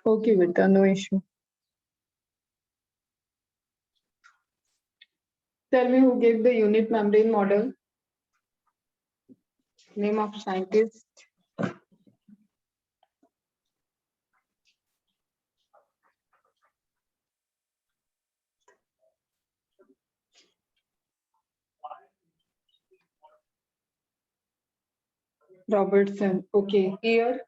Okay, beta, no issue. Tell me who gave the unit membrane model. Name of scientist. Robertson. Okay. Year.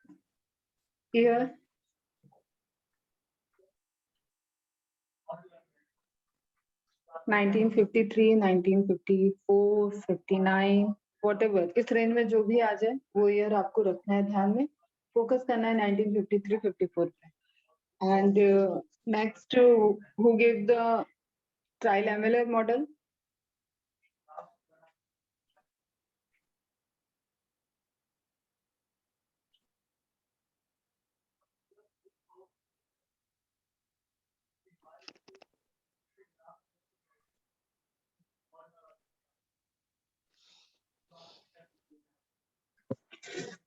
1953, 1954, 59, whatever. इस range में जो भी आ जाए वो year आपको रखना है ध्यान में. फोकस करना है 1953, 54 पे. And next, who gave the trilamellar model?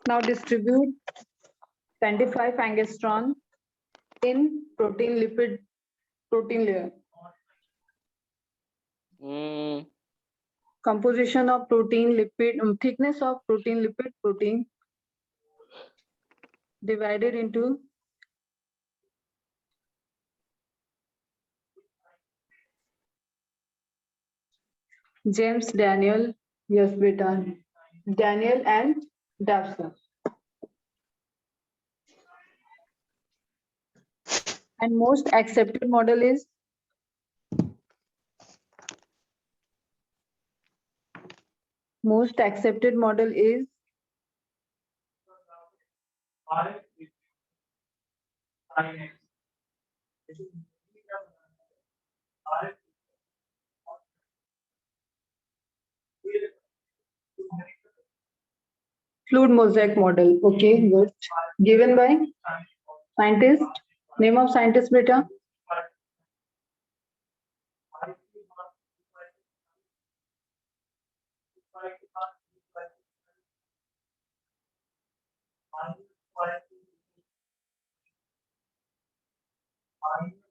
Now distribute 25 angstrom in protein lipid protein layer. Composition of protein lipid, thickness of protein lipid protein divided into James Daniel, yes beta, Daniel and Dobson. And most accepted model is fluid mosaic model. Okay, good. Given by scientist. Name of scientist beta.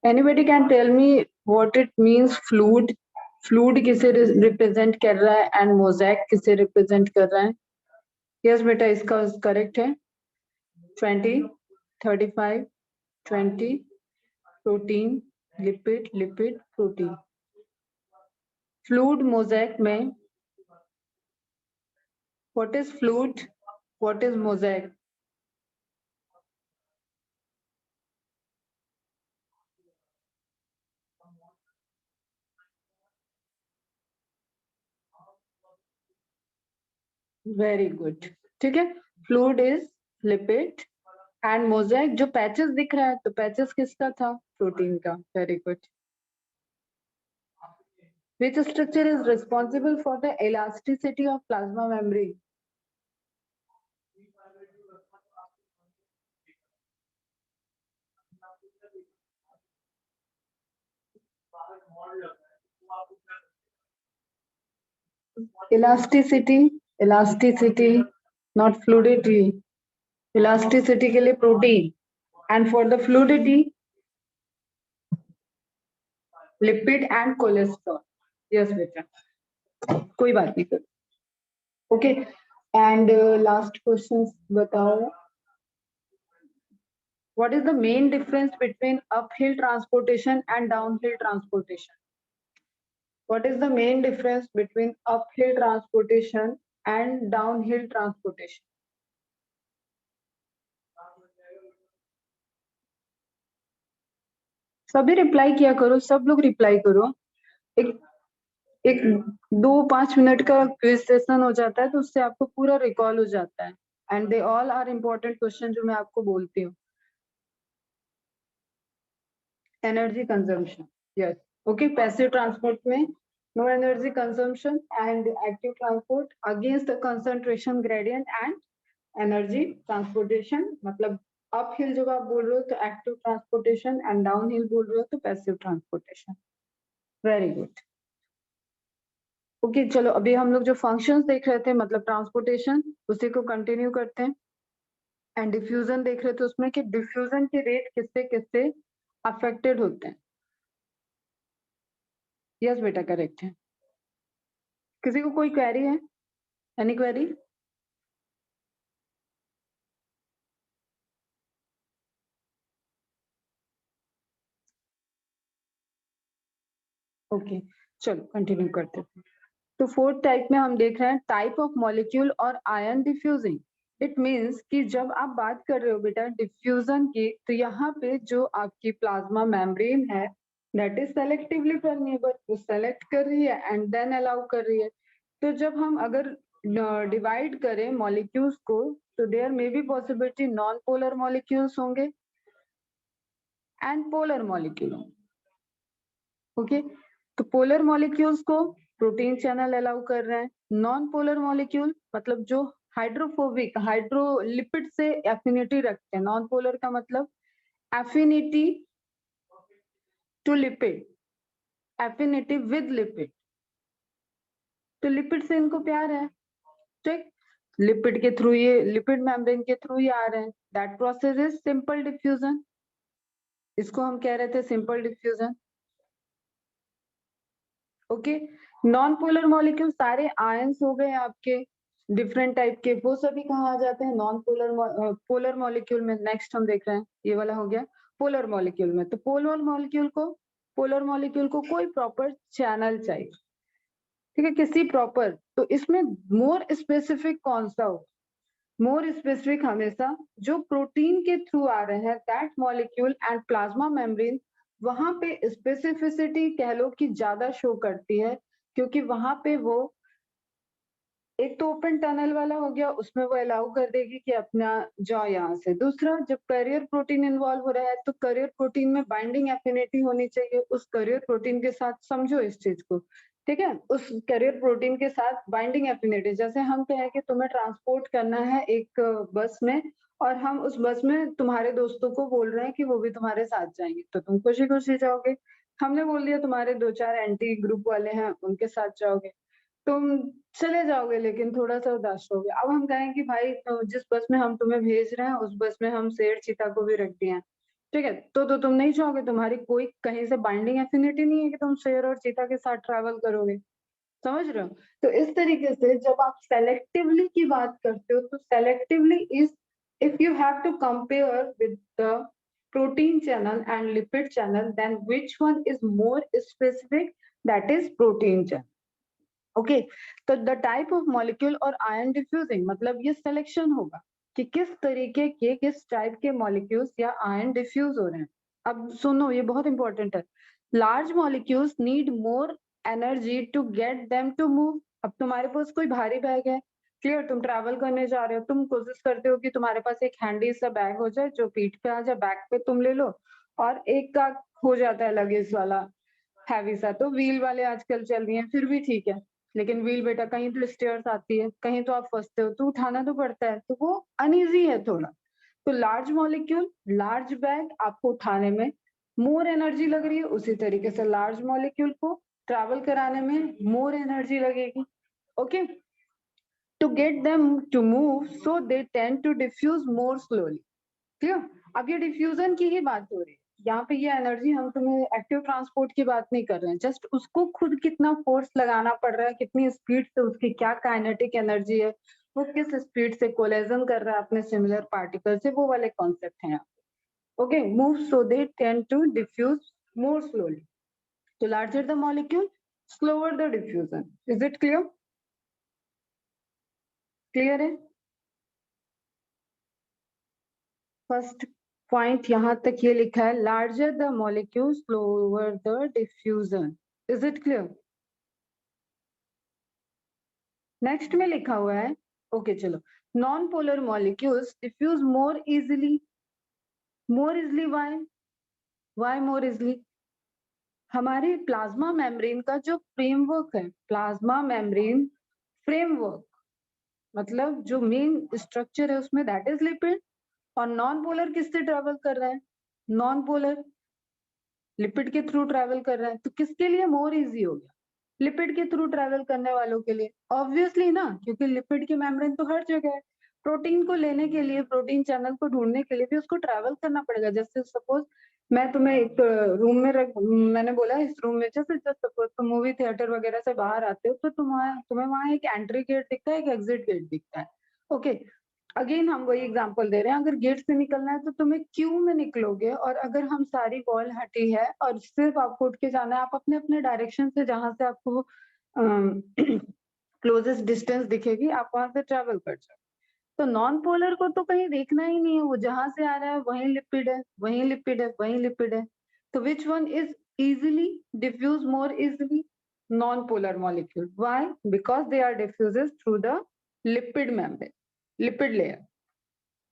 Anybody can tell me what it means fluid? Fluid किसे represent कर रहा है and mosaic किसे represent कर रहा है? Yes बेटा इसका correct है. 20, 35, 20, protein, lipid, protein. Fluid mosaic में what is fluid? What is mosaic? Very good. ठीक है. Fluid is lipid and mosaic जो patches दिख रहा है तो patches किसका था? Protein का. Very good. Which structure is responsible for the elasticity of plasma membrane? Elasticity, not fluidity. Elasticity के लिए protein. And for the fluidity, lipid and cholesterol. Yes, बेटा. कोई बात नहीं कर. Okay. And last questions बताओ. What is the main difference between uphill transportation and downhill transportation? What is the main difference between uphill transportation and downhill transportation? सभी reply किया करो, सब लोग रिप्लाई करो. एक 2-5 मिनट का क्विज सेशन हो जाता है तो उससे आपको पूरा रिकॉल हो जाता है. And they all are important question जो मैं आपको बोलती हूँ. Energy consumption. Yes. Okay. Passive transport में no energy consumption and active transport against the concentration gradient and energy transportation. मतलब uphill जब आप बोल रहे हो तो active transportation and downhill बोल रहे हो तो passive transportation. Very good. Okay चलो अभी हम लोग जो फंक्शंस देख रहे थे मतलब ट्रांसपोर्टेशन उसी को कंटिन्यू करते हैं. एंड डिफ्यूजन देख रहे थे उसमें कि डिफ्यूजन के रेट किससे किससे अफेक्टेड होते हैं। यस बेटा करेक्ट है। किसी को कोई क्वेरी है? Any query? ओके चलो कंटिन्यू करते हैं। तो फोर्थ टाइप में हम देख रहे हैं टाइप ऑफ मॉलिक्यूल और आयन डिफ्यूजिंग। इट मीन्स कि जब आप बात कर रहे हो बेटा डिफ्यूजन की, तो यहाँ पे जो आपकी प्लाज्मा मेम्ब्रेन है दैट इज सेलेक्टिवली परमिएबल, वो सेलेक्ट कर रही है एंड देन अलाउ कर रही है। तो जब हम अगर डिवाइड करें मॉलिक्यूल्स को, तो there may be possibility non polar molecules होंगे एंड पोलर मॉलिक्यूल होंगे। ओके तो पोलर मॉलिक्यूल्स को प्रोटीन चैनल अलाउ कर रहे हैं, नॉन पोलर मॉलिक्यूल मतलब जो हाइड्रोफोबिक हाइड्रोलिपिड से एफिनिटी रखते हैं, नॉन पोलर का मतलब affinity to lipid, affinity with lipid, तो लिपिड से इनको प्यार है, ठीक। लिपिड के थ्रू ये लिपिड मेम्ब्रेन के थ्रू ही आ रहे हैं, that process is simple diffusion. इसको हम कह रहे थे simple diffusion. Okay non polar molecule सारे आयंस हो गए आपके डिफरेंट टाइप के, वो सभी कहाँ आ जाते हैं नॉन पोलर पोलर मॉलिक्यूल में। नेक्स्ट हम देख रहे हैं ये वाला हो गया पोलर मॉलिक्यूल में। तो पोलर मॉलिक्यूल को कोई प्रॉपर चैनल चाहिए, ठीक है, किसी प्रॉपर। तो इसमें मोर स्पेसिफिक कौन सा हो? मोर स्पेसिफिक हमेशा जो प्रोटीन के थ्रू आ रहे हैं that molecule and plasma membrane, वहां पे स्पेसिफिसिटी कह लो कि ज्यादा शो करती है, क्योंकि वहां पे वो एक तो ओपन टनल वाला हो गया, उसमें वो अलाउ कर देगी कि अपना जाओ यहाँ से। दूसरा जब करियर प्रोटीन इन्वॉल्व हो रहा है तो करियर प्रोटीन में बाइंडिंग एफिनिटी होनी चाहिए उस करियर प्रोटीन के साथ, समझो इस चीज को, ठीक है। उस करियर प्रोटीन के साथ बाइंडिंग एफिनिटी, जैसे हम कहें कि तुम्हें ट्रांसपोर्ट करना है एक बस में, और हम उस बस में तुम्हारे दोस्तों को बोल रहे हैं कि वो भी तुम्हारे साथ जाएंगे, तो तुम खुशी खुशी जाओगे। हमने बोल दिया तुम्हारे 2-4 एंटी ग्रुप वाले हैं उनके साथ जाओगे, तुम चले जाओगे लेकिन थोड़ा सा उदास रहोगे। अब हम कहें कि भाई तो जिस बस में हम तुम्हें भेज रहे हैं उस बस में हम शेर चीता को भी रख दिए हैं, ठीक है, तो तुम नहीं चाहोगे, तुम्हारी कोई कहीं से बाइंडिंग एफिनिटी नहीं है कि तुम शेर और चीता के साथ ट्रैवल करोगे, समझ रहे हो। तो इस तरीके से जब आप सेलेक्टिवली की बात करते हो, तो selectively is if you have to compare with the protein channel and lipid channel, then which one is more specific? That is protein channel। Okay तो द टाइप ऑफ मॉलिक्यूल और आयन डिफ्यूजिंग मतलब ये selection होगा कि किस तरीके के किस टाइप के मॉलिक्यूल्स या आयन डिफ्यूज हो रहे हैं। अब सुनो ये बहुत इंपॉर्टेंट है, large molecules need more energy to get them to move. अब तुम्हारे पास कोई भारी बैग है, क्लियर, तुम ट्रैवल करने जा रहे हो, तुम कोशिश करते हो कि तुम्हारे पास एक हैंडी सा बैग हो जाए जो पीठ पे आ जाए, बैक पे तुम ले लो, और एक का हो जाता है लगेज वाला हैवी सा, तो व्हील वाले आजकल चल रही हैं, फिर भी ठीक है। लेकिन व्हील बेटा कहीं तो स्टेयर्स आती है, कहीं तो आप फंसते हो, तो उठाना तो पड़ता है, तो वो अनइजी है थोड़ा। तो लार्ज मॉलिक्यूल लार्ज बैग आपको उठाने में मोर एनर्जी लग रही है, उसी तरीके से लार्ज मॉलिक्यूल को ट्रैवल कराने में मोर एनर्जी लगेगी। Okay to get them to move so they tend to diffuse more slowly, clear. अब ये डिफ्यूजन की ही बात हो रही है यहाँ पे, ये एनर्जी हम तुम्हें एक्टिव ट्रांसपोर्ट की बात नहीं कर रहे हैं, जस्ट उसको खुद कितना फोर्स लगाना पड़ रहा है, कितनी स्पीड से, उसकी क्या काइनेटिक एनर्जी है, वो किस स्पीड से कोलेजन कर रहा है अपने सिमिलर पार्टिकल से, वो वाले कॉन्सेप्ट हैं यहाँ पे। Okay move so they tend to diffuse more slowly, तो larger the molecule slower the diffusion. Is it clear? Clear है? फर्स्ट पॉइंट यहाँ तक ये लिखा है, larger the molecule slower the diffusion. Is it clear? Next में लिखा हुआ है, ओके चलो, non polar molecules diffuse more easily why more easily? हमारे प्लाज्मा मेम्ब्रेन का जो फ्रेमवर्क है, प्लाज्मा मेम्ब्रेन फ्रेमवर्क मतलब जो मेन स्ट्रक्चर है उसमें दैट इज लिपिड, और नॉन पोलर किससे ट्रेवल कर रहा है? नॉन पोलर लिपिड के थ्रू ट्रेवल कर रहा है, तो किसके लिए मोर इजी हो गया? लिपिड के थ्रू ट्रेवल करने वालों के लिए, ऑब्वियसली ना, क्योंकि लिपिड की मेम्ब्रेन तो हर जगह है, प्रोटीन को लेने के लिए, प्रोटीन चैनल को ढूंढने के लिए भी उसको ट्रैवल करना पड़ेगा। जैसे सपोज मैं तुम्हें एक रूम में मैंने बोला इस रूम में, जैसे सपोज तुम मूवी थिएटर वगैरह से बाहर आते हो तो तुम्हें वहां एक एंट्री गेट दिखता है, एक एग्जिट गेट दिखता है। ओके, अगेन हम वही एग्जांपल दे रहे हैं, अगर गेट से निकलना है तो तुम्हें क्यू में निकलोगे, और अगर हम सारी वॉल हटी है और सिर्फ आपको उठ के जाना है, आप अपने अपने डायरेक्शन से जहां से आपको क्लोजेस्ट डिस्टेंस दिखेगी आप वहां से ट्रेवल कर जाओ। तो नॉन पोलर को तो कहीं देखना ही नहीं है, वो जहां से आ रहा है वहीं लिपिड है, वहीं लिपिड है, वहीं लिपिड है। तो which one is easily diffuse more easily? Non polar molecule. Why? Because they are diffuses through the lipid membrane, lipid layer.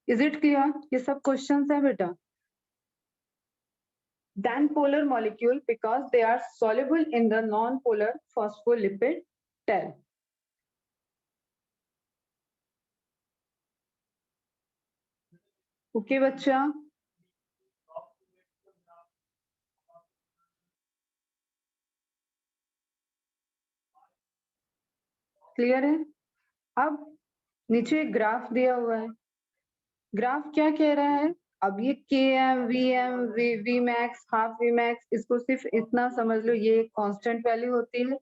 Is it clear? ये सब क्वेश्चंस है बेटा। Than polar molecule because they are soluble in the non-polar phospholipid tail. Okay बच्चा, clear है? अब नीचे एक graph दिया हुआ है, ग्राफ क्या कह रहा है? अब ये Km, Vm, V max, half V max, इसको सिर्फ इतना समझ लो, ये कांस्टेंट वैल्यू होती है,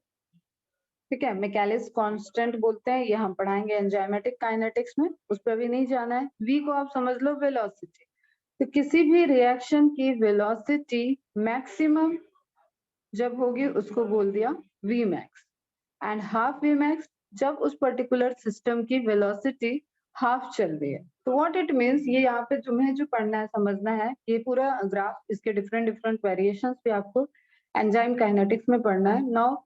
ठीक है? मैकेलिस कांस्टेंट बोलते हैं, ये हम पढ़ाएंगे एंजाइमेटिक काइनेटिक्स में, उस पर भी नहीं जाना है। V को आप समझ लो वेलोसिटी। तो किसी भी रिएक्शन की वेलोसिटी मैक्सिमम जब होगी उसको बोल दिया V max, and half V max जब उस पर्टिकुलर सिस्टम की वेलोसिटी हाफ चल रही है। तो व्हाट इट मीन्स, ये यहाँ पे तुम्हें जो पढ़ना है, समझना है, ये पूरा ग्राफ, इसके डिफरेंट डिफरेंट वेरिएशंस भी आपको एंजाइम काइनेटिक्स में पढ़ना है। नाउ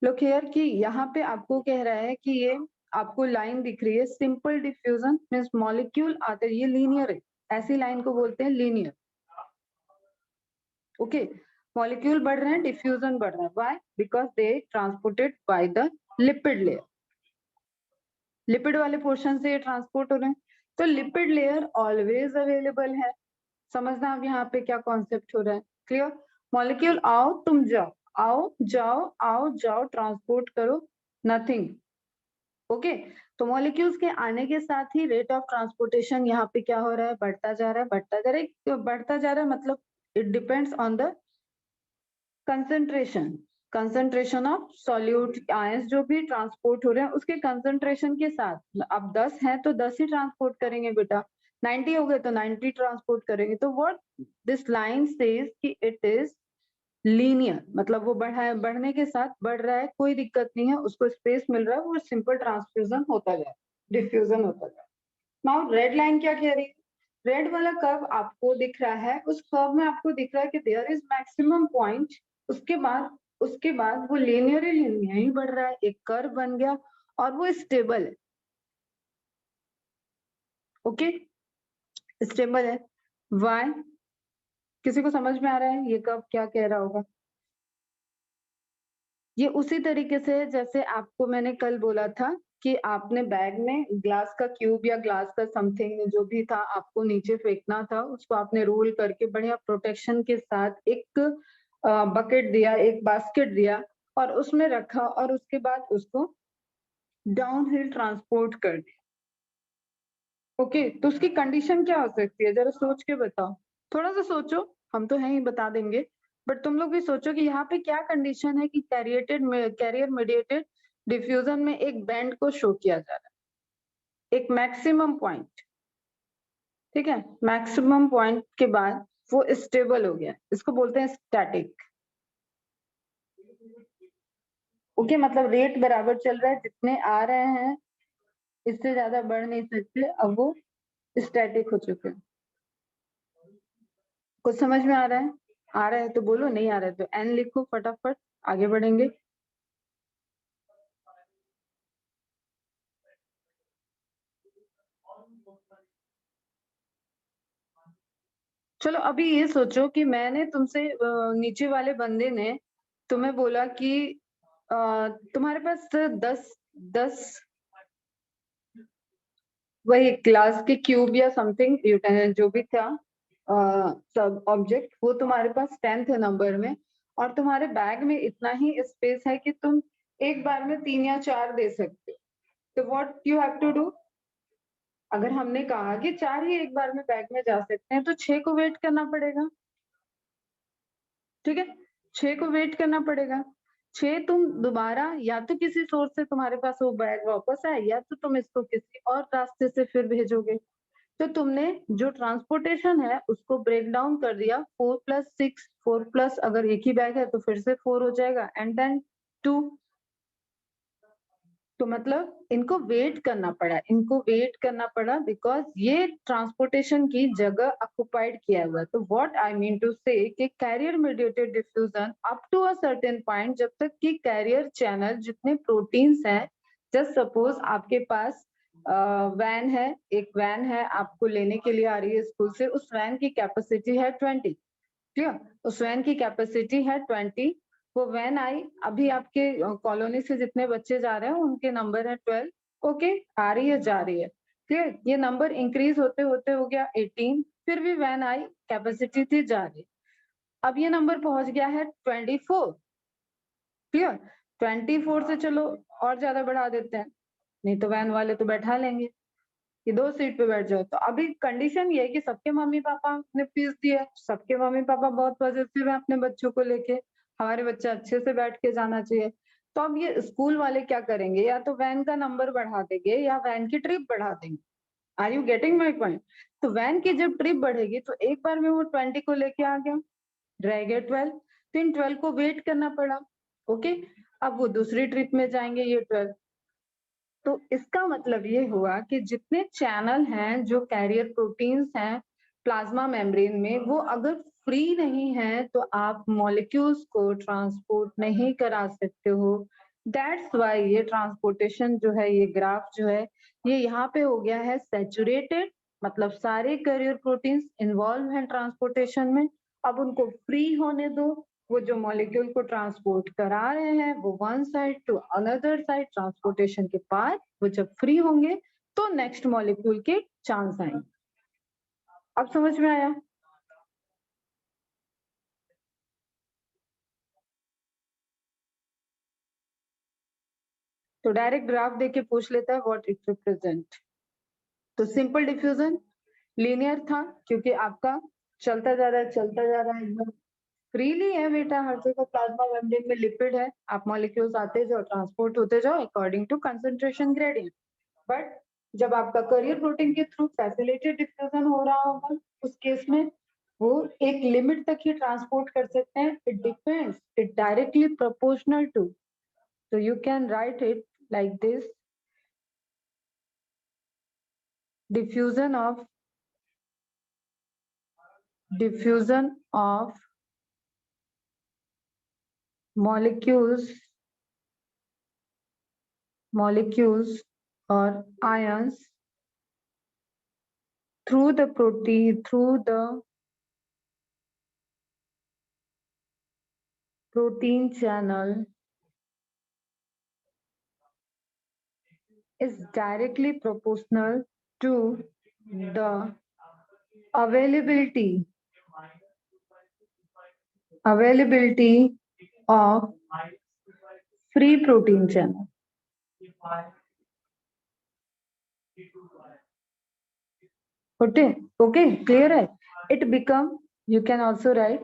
लुक हियर कि यहाँ पे आपको कह रहा है कि ये आपको लाइन दिख रही है, सिंपल डिफ्यूजन मीन्स मॉलिक्यूल आते, ये लीनियर है, ऐसी लाइन को बोलते हैं लीनियर। ओके, मॉलिक्यूल बढ़ रहे हैं, डिफ्यूजन बढ़ रहा है। Why? Because they transported by the lipid layer, lipid वाले पोर्शन से ये ट्रांसपोर्ट हो रहे हैं। तो लिपिड लेयर ऑलवेज अवेलेबल है। समझना अब यहाँ पे क्या कॉन्सेप्ट हो रहा है, क्लियर? मॉलिक्यूल आओ तुम जाओ, आओ जाओ, आओ जाओ, ट्रांसपोर्ट करो, नथिंग। ओके, तो मॉलिक्यूल्स के आने के साथ ही रेट ऑफ ट्रांसपोर्टेशन यहाँ पे क्या हो रहा है? बढ़ता जा रहा है, बढ़ता जा रहा है, बढ़ता जा रहा है, मतलब it depends on the concentration, concentration of solute ions जो भी ट्रांसपोर्ट हो रहे हैं उसके कंसंट्रेशन के साथ। अब 10 है तो 10 ही ट्रांसपोर्ट करेंगे बेटा, 90 हो गए तो 90 ट्रांसपोर्ट करेंगे। तो व्हाट दिस लाइन सेज कि इट इज लीनियर, मतलब वो बढ़ने के साथ बढ़ रहा है, कोई दिक्कत नहीं है, उसको स्पेस मिल रहा है, वो सिंपल ट्रांसफ्यूजन होता जाए, डिफ्यूजन होता जाए। नाउ रेड लाइन क्या कह रही है? रेड वाला कर्व आपको दिख रहा है, उस कर्व में आपको दिख रहा है कि देयर इज मैक्सिमम पॉइंट, उसके बाद वो लीनियरली नहीं बढ़ रहा है, एक कर्व बन गया और वो स्टेबल है। ओके, स्टेबल है। वाई? किसी को समझ में आ रहा है ये कर्व क्या कह रहा होगा? ये उसी तरीके से जैसे आपको मैंने कल बोला था कि आपने बैग में ग्लास का क्यूब या ग्लास का समथिंग जो भी था आपको नीचे फेंकना था, उसको आपने रोल करके बढ़िया प्रोटेक्शन के साथ एक बकेट दिया, एक बास्केट दिया और उसमें रखा, और उसके बाद उसको डाउन हिल ट्रांसपोर्ट कर दिया। ओके, तो उसकी कंडीशन क्या हो सकती है, जरा सोच के बताओ, थोड़ा सा सोचो, हम तो हैं ही बता देंगे, बट तुम लोग भी सोचो कि यहाँ पे क्या कंडीशन है कि कैरियर मीडिएटेड डिफ्यूजन में एक बैंड को शो किया जा रहा है, एक मैक्सिमम पॉइंट, ठीक है? मैक्सिमम पॉइंट के बाद वो स्टेबल हो गया, इसको बोलते हैं स्टैटिक। ओके, मतलब रेट बराबर चल रहा है, जितने आ रहे हैं इससे ज्यादा बढ़ नहीं सकते, अब वो स्टैटिक हो चुके हैं। कुछ समझ में आ रहा है? आ रहा है तो बोलो, नहीं आ रहा है तो एन लिखो, फटाफट आगे बढ़ेंगे। चलो अभी ये सोचो कि मैंने तुमसे नीचे वाले बंदे ने तुम्हें बोला कि तुम्हारे पास 10 वही क्लास के क्यूब या समथिंग जो भी था सब ऑब्जेक्ट, वो तुम्हारे पास 10th है नंबर में, और तुम्हारे बैग में इतना ही स्पेस है कि तुम एक बार में 3 या 4 दे सकते हो। तो what you have to do, अगर हमने कहा कि 4 ही एक बार में बैग में जा सकते हैं तो 6 को वेट करना पड़ेगा, ठीक है? 6 को वेट करना पड़ेगा। 6 तुम दोबारा या तो किसी सोर्स से तुम्हारे पास वो बैग वापस आए या तो तुम इसको किसी और रास्ते से फिर भेजोगे। तो तुमने जो ट्रांसपोर्टेशन है उसको ब्रेक डाउन कर दिया 4 प्लस 6, 4 प्लस अगर एक ही बैग है तो फिर से 4 हो जाएगा एंड देन 2। तो मतलब इनको वेट करना पड़ा, इनको वेट करना पड़ा बिकॉज ये ट्रांसपोर्टेशन की जगह ऑक्युपाइड किया हुआ है। तो what I mean to say कि carrier mediated diffusion up to a certain point, जब तक कि कैरियर चैनल जितने प्रोटीन्स हैं, जस्ट सपोज आपके पास वैन है, एक वैन है आपको लेने के लिए आ रही है स्कूल से, उस वैन की कैपेसिटी है 20, ठीक है? उस वैन की कैपेसिटी है 20। वो वैन आई, अभी आपके कॉलोनी से जितने बच्चे जा रहे हैं उनके नंबर है 12, ओके, आ रही है जा रही है, ठीक है? ये नंबर इंक्रीज होते होते हो गया 18, फिर भी वैन आई, कैपेसिटी थी, जा रही। अब ये नंबर पहुंच गया है 24, क्लियर? 24 से चलो और ज्यादा बढ़ा देते हैं, नहीं तो वैन वाले तो बैठा लेंगे कि 2 सीट पे बैठ जाओ। तो अभी कंडीशन ये है कि सबके मम्मी पापा ने फीस दी है, सबके मम्मी पापा बहुत पॉजिटिव है अपने बच्चों को लेके, हमारे बच्चा अच्छे से बैठ के जाना चाहिए। तो अब ये स्कूल वाले क्या करेंगे, या तो वैन का नंबर बढ़ा देंगे या वैन की ट्रिप बढ़ा देंगे। Are you getting my point? तो वैन की जब ट्रिप बढ़ेगी तो एक बार में वो 20 को लेके आ गया, रह गया 12, तो इन 12 को वेट करना पड़ा, ओके? अब वो दूसरी ट्रिप में जाएंगे ये 12। तो इसका मतलब ये हुआ कि जितने चैनल हैं जो कैरियर प्रोटीन्स हैं प्लाज्मा मेम्ब्रेन में, वो अगर फ्री नहीं है तो आप मॉलिक्यूल्स को ट्रांसपोर्ट नहीं करा सकते हो। दैट्स वाई ये ट्रांसपोर्टेशन जो है, ये ग्राफ जो है, ये यहाँ पे हो गया है सैचुरेटेड, मतलब सारे कैरियर प्रोटीन्स इन्वॉल्व हैं ट्रांसपोर्टेशन में। अब उनको फ्री होने दो, वो जो मॉलिक्यूल को ट्रांसपोर्ट करा रहे हैं वो one side to another side transportation के बाद वो जब फ्री होंगे तो नेक्स्ट मॉलिक्यूल के चांस आएंगे। अब समझ में आया? तो डायरेक्ट ग्राफ देके पूछ लेता है व्हाट इट रिप्रेजेंट। तो सिंपल डिफ्यूजन लीनियर था क्योंकि आपका चलता जा रहा है, चलता जा रहा है, एकदम फ्रीली है बेटा, हर जगह प्लाज्मा मेम्ब्रेन में लिपिड है, आप मॉलिक्यूल्स आते जाओ, ट्रांसपोर्ट होते जाओ according to concentration gradient. But जब आपका करियर प्रोटीन के थ्रू फैसिलिटेड डिफ्यूजन हो रहा होगा, उस केस में वो एक लिमिट तक ही ट्रांसपोर्ट कर सकते हैं। It depends, it directly proportional to, so you can write it like this: diffusion of molecules or ions through the protein channel is directly proportional to the availability of free protein channel. Okay, clear है? It become, you can also write,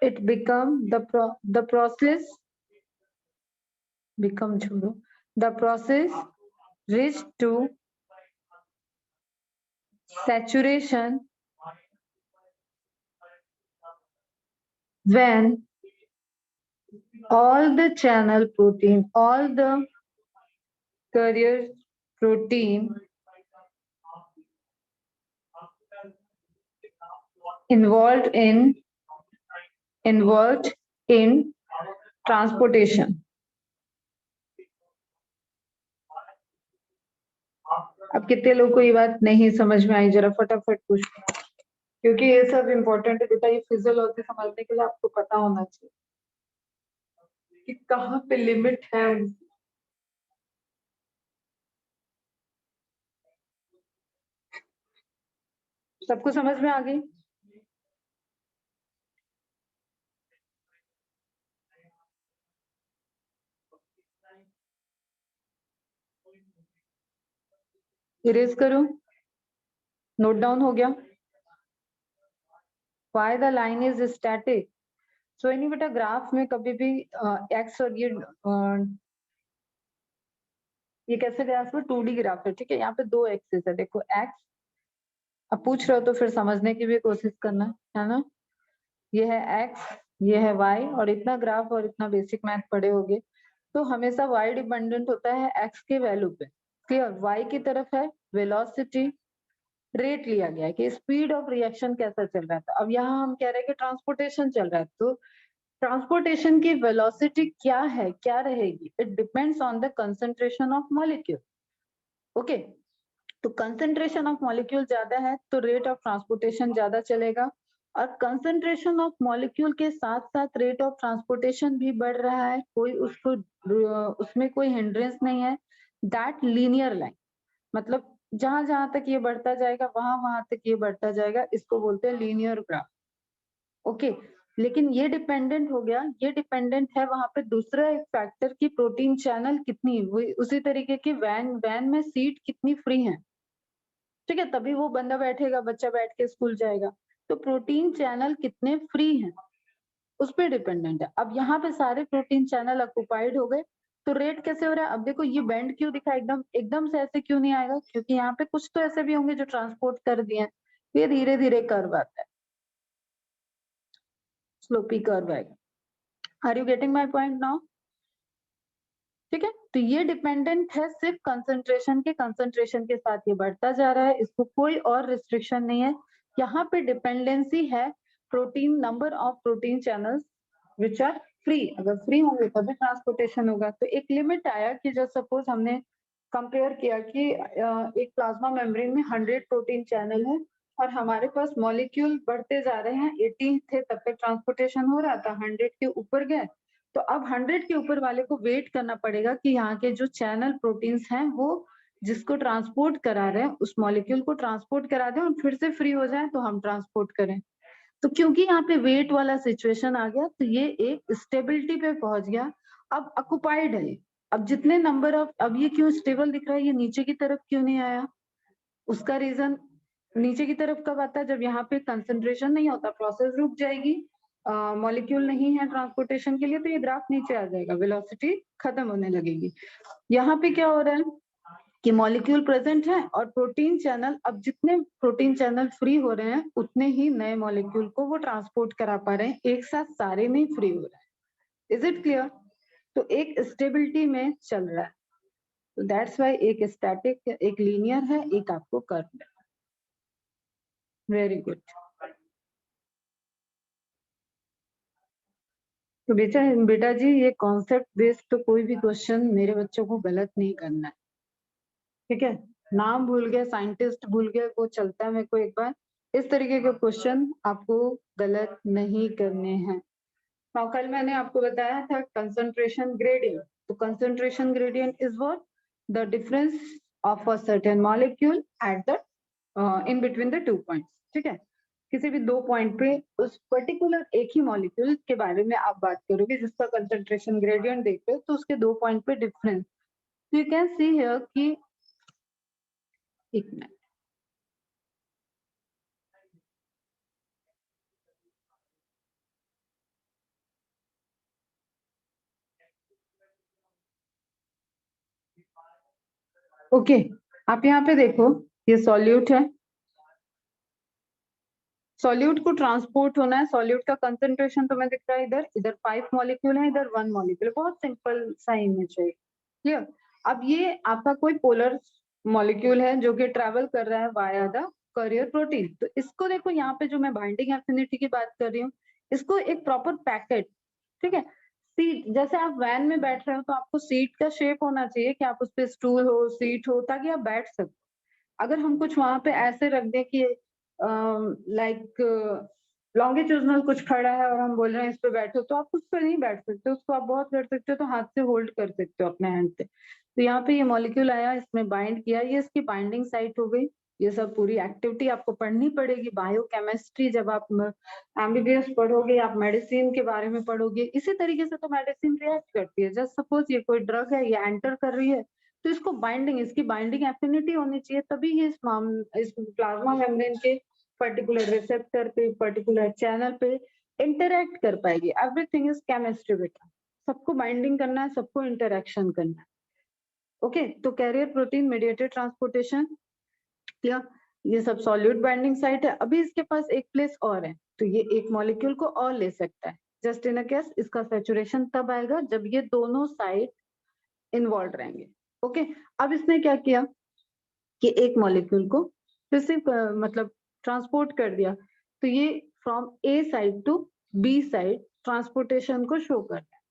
it become the process, become छोड़ो, the process reached to saturation when all the carrier protein involved in transportation. अब कितने लोगों को ये बात नहीं समझ में आई, जरा फटाफट पूछ, क्योंकि ये सब इम्पोर्टेंट है बेटा, ये फिजियोलॉजी समझने के लिए आपको पता होना चाहिए कि कहाँ पे लिमिट है। सबको समझ में आ गई? इरेज करो, नोट डाउन हो गया। Why the line is static? So यानी बेटा ग्राफ में कभी भी एक्स और ये कैसे ग्राफ है, 2D ग्राफ है, ठीक है। यहाँ पे दो एक्सिस है, देखो एक्स, अब पूछ रहे हो तो फिर समझने की भी कोशिश करना है ना। ये है एक्स, ये है वाई, और इतना ग्राफ और इतना बेसिक मैथ पढ़े होगे तो हमेशा वाई डिपेंडेंट होता है एक्स के वैल्यू पे। क्लियर? वाई की तरफ है वेलोसिटी, रेट लिया गया है कि स्पीड ऑफ रिएक्शन कैसा चल रहा था। अब यहाँ हम कह रहे हैं कि ट्रांसपोर्टेशन चल रहा है, तो ट्रांसपोर्टेशन की वेलोसिटी क्या है, क्या रहेगी? It depends on the concentration of molecule. Okay, तो कंसंट्रेशन ऑफ मॉलिक्यूल ज्यादा है तो रेट ऑफ ट्रांसपोर्टेशन ज्यादा चलेगा, और कंसंट्रेशन ऑफ मॉलिक्यूल के साथ साथ रेट ऑफ ट्रांसपोर्टेशन भी बढ़ रहा है, कोई उसको उसमें कोई हिंड्रेंस नहीं है। दैट लीनियर लाइन, मतलब जहां जहां तक ये बढ़ता जाएगा वहां वहां तक ये बढ़ता जाएगा, इसको बोलते हैं लीनियर ग्राफ। ओके, लेकिन ये डिपेंडेंट हो गया, ये डिपेंडेंट है वहां पे दूसरा एक फैक्टर की प्रोटीन चैनल कितनी, उसी तरीके की वैन में सीट कितनी फ्री है, ठीक है, तभी वो बंदा बैठेगा, बच्चा बैठ के स्कूल जाएगा। तो प्रोटीन चैनल कितने फ्री हैं उस पर डिपेंडेंट है। अब यहाँ पे सारे प्रोटीन चैनल ऑक्युपाइड हो गए तो रेट कैसे हो रहा है? अब देखो ये बैंड क्यों दिखा, एकदम एकदम से ऐसे क्यों नहीं आएगा, क्योंकि यहाँ पे कुछ तो ऐसे भी होंगे जो ट्रांसपोर्ट कर दिए हैं, ये धीरे धीरे कर्व आता है, स्लोपी कर्व आएगा। Are you getting my point now? ठीक है, तो ये डिपेंडेंट है सिर्फ कंसंट्रेशन के, कंसंट्रेशन के साथ ये बढ़ता जा रहा है, इसको कोई और रिस्ट्रिक्शन नहीं है। यहाँ पे डिपेंडेंसी है protein, number of protein channels which are free, अगर फ्री होंगे तभी ट्रांसपोर्टेशन होगा। तो एक लिमिट आया कि जब सपोज हमने कंपेयर किया कि एक प्लाज्मा मेम्ब्रेन में 100 प्रोटीन चैनल है और हमारे पास मॉलिक्यूल बढ़ते जा रहे हैं, 80 थे तब तक ट्रांसपोर्टेशन हो रहा था, 100 के ऊपर गए तो अब 100 के ऊपर वाले को वेट करना पड़ेगा कि यहाँ के जो चैनल प्रोटीन्स हैं वो जिसको ट्रांसपोर्ट करा रहे हैं उस मॉलिक्यूल को ट्रांसपोर्ट करा दें और फिर से फ्री हो जाए तो हम ट्रांसपोर्ट करें। तो क्योंकि यहाँ पे वेट वाला सिचुएशन आ गया तो ये एक स्टेबिलिटी पे पहुंच गया, अब ऑक्युपाइड है। अब जितने नंबर ऑफ, अब ये क्यों स्टेबल दिख रहा है, ये नीचे की तरफ क्यों नहीं आया? उसका रीजन नीचे की तरफ कब आता है? जब यहाँ पे कंसंट्रेशन नहीं होता, प्रोसेस रुक जाएगी, मॉलिक्यूल नहीं है ट्रांसपोर्टेशन के लिए, तो ये ग्राफ नीचे आ जाएगा, वेलोसिटी खत्म होने लगेगी। यहाँ पे क्या हो रहा है कि मॉलिक्यूल प्रेजेंट है और प्रोटीन चैनल, अब जितने प्रोटीन चैनल फ्री हो रहे हैं उतने ही नए मॉलिक्यूल को वो ट्रांसपोर्ट करा पा रहे हैं, एक साथ सारे नहीं फ्री हो रहे हैं। Is it clear? तो एक स्टेबिलिटी में चल रहा है, तो दैट्स वाई एक स्टैटिक, एक लीनियर है, एक आपको कर्व है। Very good. तो बेटा जी ये कॉन्सेप्ट बेस्ड तो कोई भी क्वेश्चन मेरे बच्चों को गलत नहीं करना है, ठीक है। नाम भूल गए, साइंटिस्ट भूल गए, वो चलता है, मेरे को एक बार इस तरीके के क्वेश्चन आपको गलत नहीं करने हैं। तो कल मैंने आपको बताया था कंसंट्रेशन ग्रेडियंट, तो concentration gradient is what? The difference of a certain molecule at the in between the 2 points, ठीक है। किसी भी 2 पॉइंट पे उस पर्टिकुलर एक ही मॉलिक्यूल के बारे में आप बात करोगे जिसका कंसंट्रेशन ग्रेडियंट देख रहे हो, तो उसके 2 पॉइंट पे difference, you can see here कि एक मिनट, ओके आप यहाँ पे देखो, ये सॉल्यूट है, सॉल्यूट को ट्रांसपोर्ट होना है, सॉल्यूट का कंसंट्रेशन तुम्हें दिख रहा है इधर, इधर 5 मॉलिक्यूल है, इधर 1 मॉलिक्यूल, बहुत सिंपल सा इमेज है, क्लियर। अब ये आपका कोई पोलर मॉलिक्यूल है जो कि ट्रेवल कर रहा है वाया द कैरियर प्रोटीन, तो इसको देखो यहाँ पे जो मैं बाइंडिंग एफिनिटी की बात कर रही हूँ, इसको एक प्रॉपर पैकेट, ठीक है, सीट, जैसे आप वैन में बैठ रहे हो तो आपको सीट का शेप होना चाहिए कि आप उस पर स्टूल हो, सीट हो, ताकि आप बैठ सको। अगर हम कुछ वहां पे ऐसे रख दें कि लाइक लॉन्गिट्यूडनल कुछ खड़ा है और हम बोल रहे हैं इस पे बैठो, तो आप उस पर नहीं बैठ सकते, उसको आप बहुत कर सकते हो तो हाथ से होल्ड कर सकते हो अपने हैंड से। तो यहाँ पे ये मॉलिक्यूल आया, इसमें बाइंड किया, ये इसकी बाइंडिंग साइट हो गई। ये सब पूरी एक्टिविटी आपको पढ़नी पड़ेगी, बायोकेमिस्ट्री जब आप एमबीबीएस पढ़ोगे, आप मेडिसिन के बारे में पढ़ोगे, इसी तरीके से तो मेडिसिन रिएक्ट करती है। जस्ट सपोज ये कोई ड्रग है, ये एंटर कर रही है तो इसको बाइंडिंग, इसकी बाइंडिंग एफिनिटी होनी चाहिए, तभी ये इस प्लाज्मा मेम्ब्रेन के पर्टिकुलर रिसेप्टर पे, पर्टिकुलर चैनल पे इंटरेक्ट कर पाएगी। एवरीथिंग इज केमिस्ट्री बेटा, सबको बाइंडिंग करना है, सबको इंटरेक्शन करना है। ओके, तो carrier protein mediated transportation clear, ये सब सॉल्यूट बाइंडिंग साइट है। अभी इसके पास एक प्लेस और है, तो ये एक मॉलिक्यूल को और ले सकता है। जस्ट इन अ केस इसका सैचुरेशन तब आएगा जब ये दोनों साइड इन्वॉल्व रहेंगे। ओके, अब इसने क्या किया कि एक मॉलिक्यूल को रिसीव मतलब ट्रांसपोर्ट कर दिया, तो ये from A side to B side transportation को शो कर रहा है।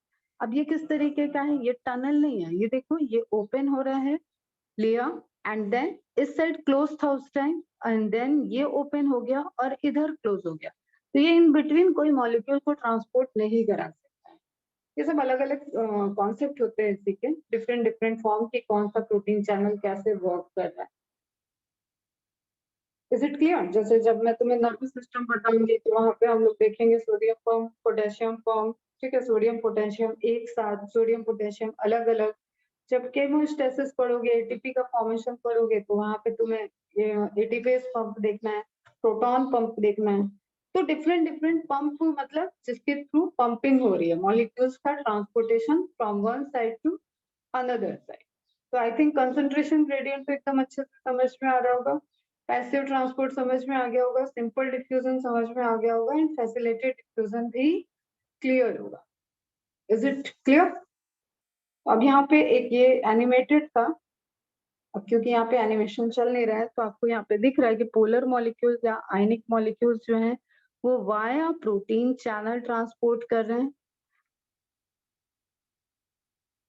अब ये किस तरीके का है, ये टनल नहीं है, ये देखो ये ओपन हो रहा है लिया, एंड देन इस साइड क्लोज था उस टाइम, एंड देन ये ओपन हो गया और इधर क्लोज हो गया। तो ये इन बिटवीन कोई मॉलिक्यूल को ट्रांसपोर्ट नहीं करा सकता है। ये सब अलग अलग कॉन्सेप्ट होते हैं इसी के, डिफरेंट डिफरेंट फॉर्म की, कौन सा प्रोटीन चैनल कैसे वर्क कर रहा है। Is it clear? जैसे जब मैं तुम्हें नर्वस सिस्टम बताऊंगी तो वहां पे हम लोग देखेंगे सोडियम पंप, पोटेशियम पंप, ठीक है, सोडियम पोटेशियम एक साथ, सोडियम पोटेशियम अलग अलग। जब केमोस्टेसिस पढ़ोगे, एटीपी का फॉर्मेशन पढ़ोगे, तो वहां पे तुम्हें एटीपेस पंप देखना है, प्रोटॉन पंप देखना है। तो डिफरेंट डिफरेंट पंप, मतलब जिसके थ्रू पंपिंग हो रही है मॉलिक्यूल्स का transportation from one side to another side. तो आई थिंक कंसंट्रेशन ग्रेडियंट तो एकदम अच्छे से समझ में आ रहा होगा, पैसिव ट्रांसपोर्ट समझ में आ गया होगा, सिंपल डिफ्यूजन समझ में आ गया होगा, एंड फैसिलिटेटेड डिफ्यूजन भी क्लियर होगा। Is it clear? अब यहाँ पे एक ये एनिमेटेड था, अब क्योंकि यहाँ पे एनिमेशन चल नहीं रहा है तो आपको यहाँ पे दिख रहा है कि पोलर मॉलिक्यूल्स या आयनिक मॉलिक्यूल्स जो हैं वो वाया प्रोटीन चैनल ट्रांसपोर्ट कर रहे हैं।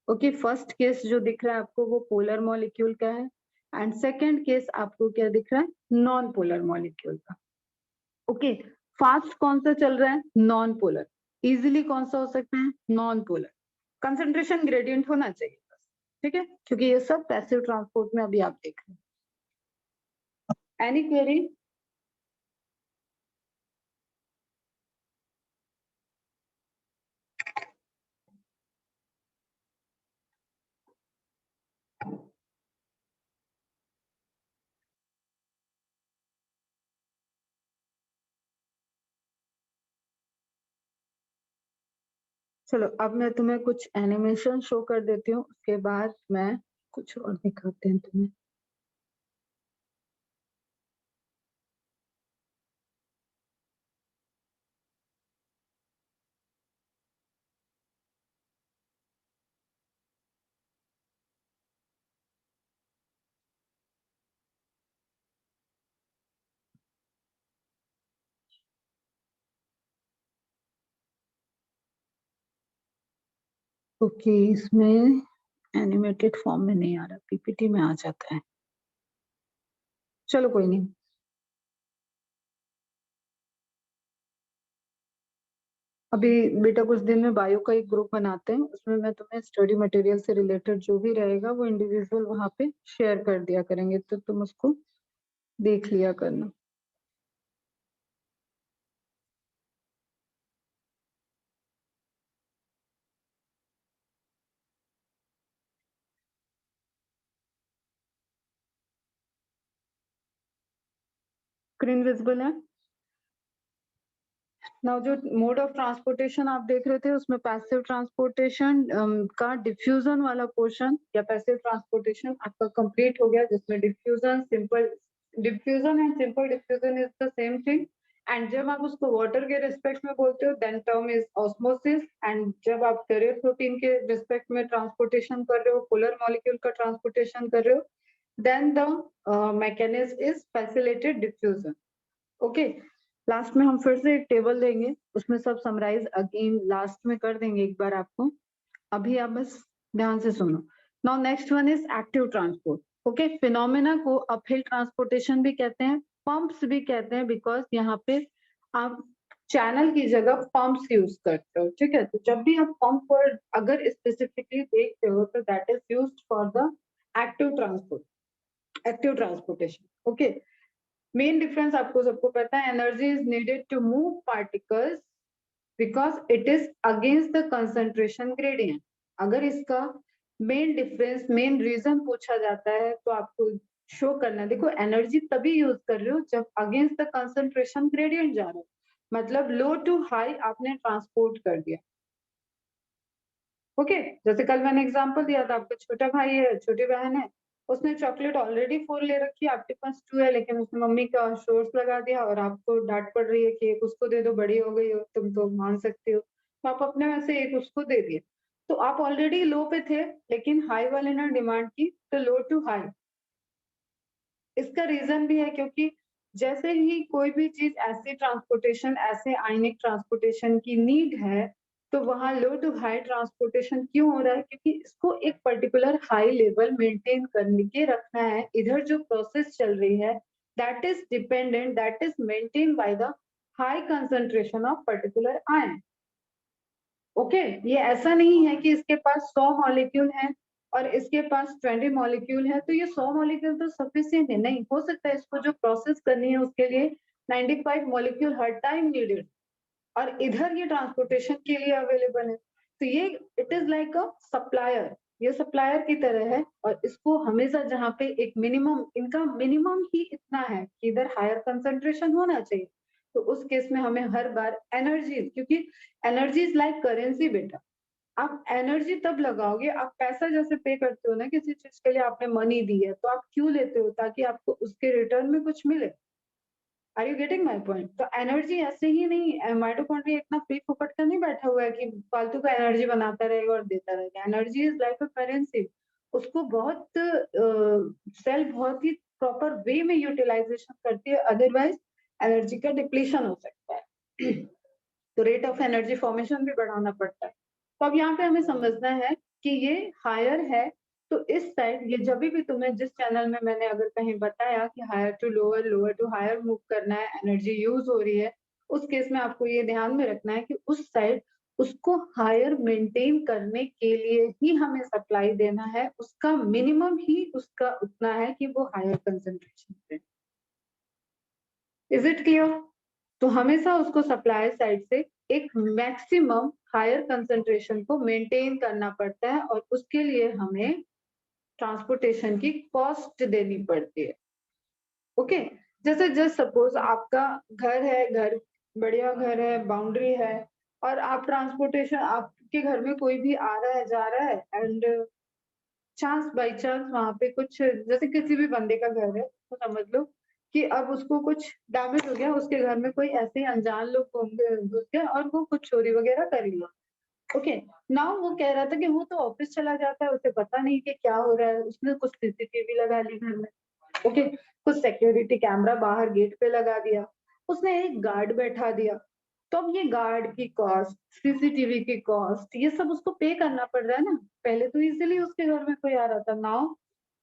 ओके, फर्स्ट केस जो दिख रहा है आपको वो पोलर मॉलिक्यूल का है, एंड सेकेंड केस आपको क्या दिख रहा है, नॉन पोलर मॉलिक्यूल का। ओके, फास्ट कौन सा चल रहा है, नॉन पोलर। इजिली कौन सा हो सकता है, नॉन पोलर। कंसंट्रेशन ग्रेडियंट होना चाहिए बस, ठीक है, क्योंकि ये सब पैसिव ट्रांसपोर्ट में अभी आप देख रहे हैं। Any query? चलो अब मैं तुम्हें कुछ एनिमेशन शो कर देती हूँ, उसके बाद मैं कुछ और दिखाते हैं तुम्हें। ओके, इसमें एनिमेटेड फॉर्म में नहीं आ रहा, पीपीटी में आ जाता है। चलो कोई नहीं। अभी बेटा कुछ दिन में बायो का एक ग्रुप बनाते हैं, उसमें मैं तुम्हें स्टडी मटेरियल से रिलेटेड जो भी रहेगा वो इंडिविजुअल वहां पे शेयर कर दिया करेंगे, तो तुम उसको देख लिया करना। स्क्रीन विजिबल है? नाउ जो मोड ऑफ ट्रांसपोर्टेशन आप देख रहे थे उसमें पैसिव ट्रांसपोर्टेशन का डिफ्यूजन वाला पोर्शन या पैसिव ट्रांसपोर्टेशन आपका कंप्लीट हो गया, जिसमें diffusion, simple diffusion and simple diffusion is the same thing. And जब आप उसको वाटर के रिस्पेक्ट में बोलते हो then term is osmosis, and जब आप कैरियर प्रोटीन के रिस्पेक्ट में ट्रांसपोर्टेशन कर रहे हो, पोलर मॉलिक्यूल का ट्रांसपोर्टेशन कर रहे हो, then the mechanism is facilitated diffusion. Okay, last में हम फिर से एक टेबल देंगे, उसमें सब समराइज अगेन लास्ट में कर देंगे एक बार आपको। अभी आप बस ध्यान से सुनो। Now next one is active transport. Okay, phenomena को अपहिल ट्रांसपोर्टेशन भी कहते हैं, पंप्स भी कहते हैं, बिकॉज यहाँ पे आप चैनल की जगह पंप्स यूज करते हो, ठीक है। तो जब भी आप पंप वर्ड अगर स्पेसिफिकली देखते हो तो that is used for the active transport, active transportation. Okay, main difference आपको सबको पता है, energy is needed to move particles because it is against the concentration gradient. अगर इसका मेन डिफरेंस, मेन रीजन पूछा जाता है तो आपको शो करना है। देखो एनर्जी तभी यूज कर रहे हो जब अगेंस्ट द कंसंट्रेशन ग्रेडियंट जा रहे हो, मतलब लो टू हाई आपने ट्रांसपोर्ट कर दिया। ओके, जैसे कल मैंने एग्जांपल दिया था, आपका छोटा भाई है, छोटी बहन है, उसने चॉकलेट ऑलरेडी 4 ले रखी है, आपके पास 2 है, लेकिन उसने मम्मी का सोर्स लगा दिया और आपको डांट पड़ रही है कि एक उसको दे दो, बड़ी हो गई हो तुम तो मान सकती हो, तो आप अपने में से एक उसको दे दिए। तो आप ऑलरेडी लो पे थे, लेकिन हाई वाले ने डिमांड की, तो लो टू हाई। इसका रीजन भी है क्योंकि जैसे ही कोई भी चीज ऐसे ट्रांसपोर्टेशन, ऐसे आयनिक ट्रांसपोर्टेशन की नीड है, तो वहां लो टू हाई ट्रांसपोर्टेशन क्यों हो रहा है? क्योंकि इसको एक पर्टिकुलर हाई लेवल मेंटेन करने के रखना है। इधर जो प्रोसेस चल रही है that is dependent, that is maintain by the high concentration of particular ion. Okay, ये ऐसा नहीं है कि इसके पास 100 मॉलिक्यूल है और इसके पास 20 मॉलिक्यूल है तो ये 100 मॉलिक्यूल तो सफिशिएंट है, नहीं हो सकता है इसको जो प्रोसेस करनी है उसके लिए 95 मॉलिक्यूल हर टाइम नीडेड, और इधर ये ट्रांसपोर्टेशन के लिए अवेलेबल है। तो ये it is like a supplier, ये सप्लायर की तरह है, और इसको हमेशा जहाँ पे एक मिनिमम, इनका मिनिमम ही इतना है कि इधर हायर कंसंट्रेशन होना चाहिए, तो उस केस में हमें हर बार एनर्जी, क्योंकि एनर्जी इज लाइक करेंसी बेटा, आप एनर्जी तब लगाओगे, आप पैसा जैसे पे करते हो ना किसी चीज के लिए, आपने मनी दी है तो आप क्यों लेते हो? ताकि आपको उसके रिटर्न में कुछ मिले। Are you getting my point? तो एनर्जी ऐसे ही नहीं, माइटोकॉन्ड्रिया इतना फ्री फुकट का नहीं बैठा हुआ है कि फालतू का एनर्जी बनाता रहेगा और देता रहेगा। Energy is like a currency, उसको बहुत सेल बहुत ही प्रॉपर वे में यूटिलाइजेशन करती है, अदरवाइज एनर्जी का डिप्लीशन हो सकता है। तो रेट ऑफ एनर्जी फॉर्मेशन भी बढ़ाना पड़ता है। तो अब यहाँ पे हमें समझना है कि ये हायर है, तो इस साइड ये जब भी तुम्हें जिस चैनल में मैंने अगर कहीं बताया कि higher to lower, lower to higher move करना है, एनर्जी यूज हो रही है, उस केस में आपको ये ध्यान में रखना है कि उस साइड उसको हायर मेंटेन करने के लिए ही हमें सप्लाई देना है, उसका मिनिमम ही उसका उतना है कि वो हायर कंसेंट्रेशन पे। Is it clear? तो हमेशा उसको सप्लाई साइड से एक मैक्सिमम हायर कंसंट्रेशन को मेंटेन करना पड़ता है, और उसके लिए हमें ट्रांसपोर्टेशन की कॉस्ट देनी पड़ती है। ओके, जैसे जस्ट सपोज आपका घर है, घर बढ़िया घर है, बाउंड्री है, और आप ट्रांसपोर्टेशन, आपके घर में कोई भी आ रहा है जा रहा है, एंड चांस बाई चांस वहां पे कुछ, जैसे किसी भी बंदे का घर है तो समझ लो कि अब उसको कुछ डैमेज हो गया, उसके घर में कोई ऐसे ही अनजान लोग घुस गए और वो कुछ चोरी वगैरह कर लिया। ओके, नाउ वो कह रहा था कि वो तो ऑफिस चला जाता है, उसे पता नहीं कि क्या हो रहा है, उसने कुछ सीसीटीवी लगा ली घर में। ओके, कुछ सिक्योरिटी कैमरा बाहर गेट पे लगा दिया, उसने एक गार्ड बैठा दिया, तो अब ये गार्ड की कॉस्ट, सीसीटीवी की कॉस्ट, ये सब उसको पे करना पड़ रहा है ना। पहले तो इजीली उसके घर में कोई आ रहा था, नाउ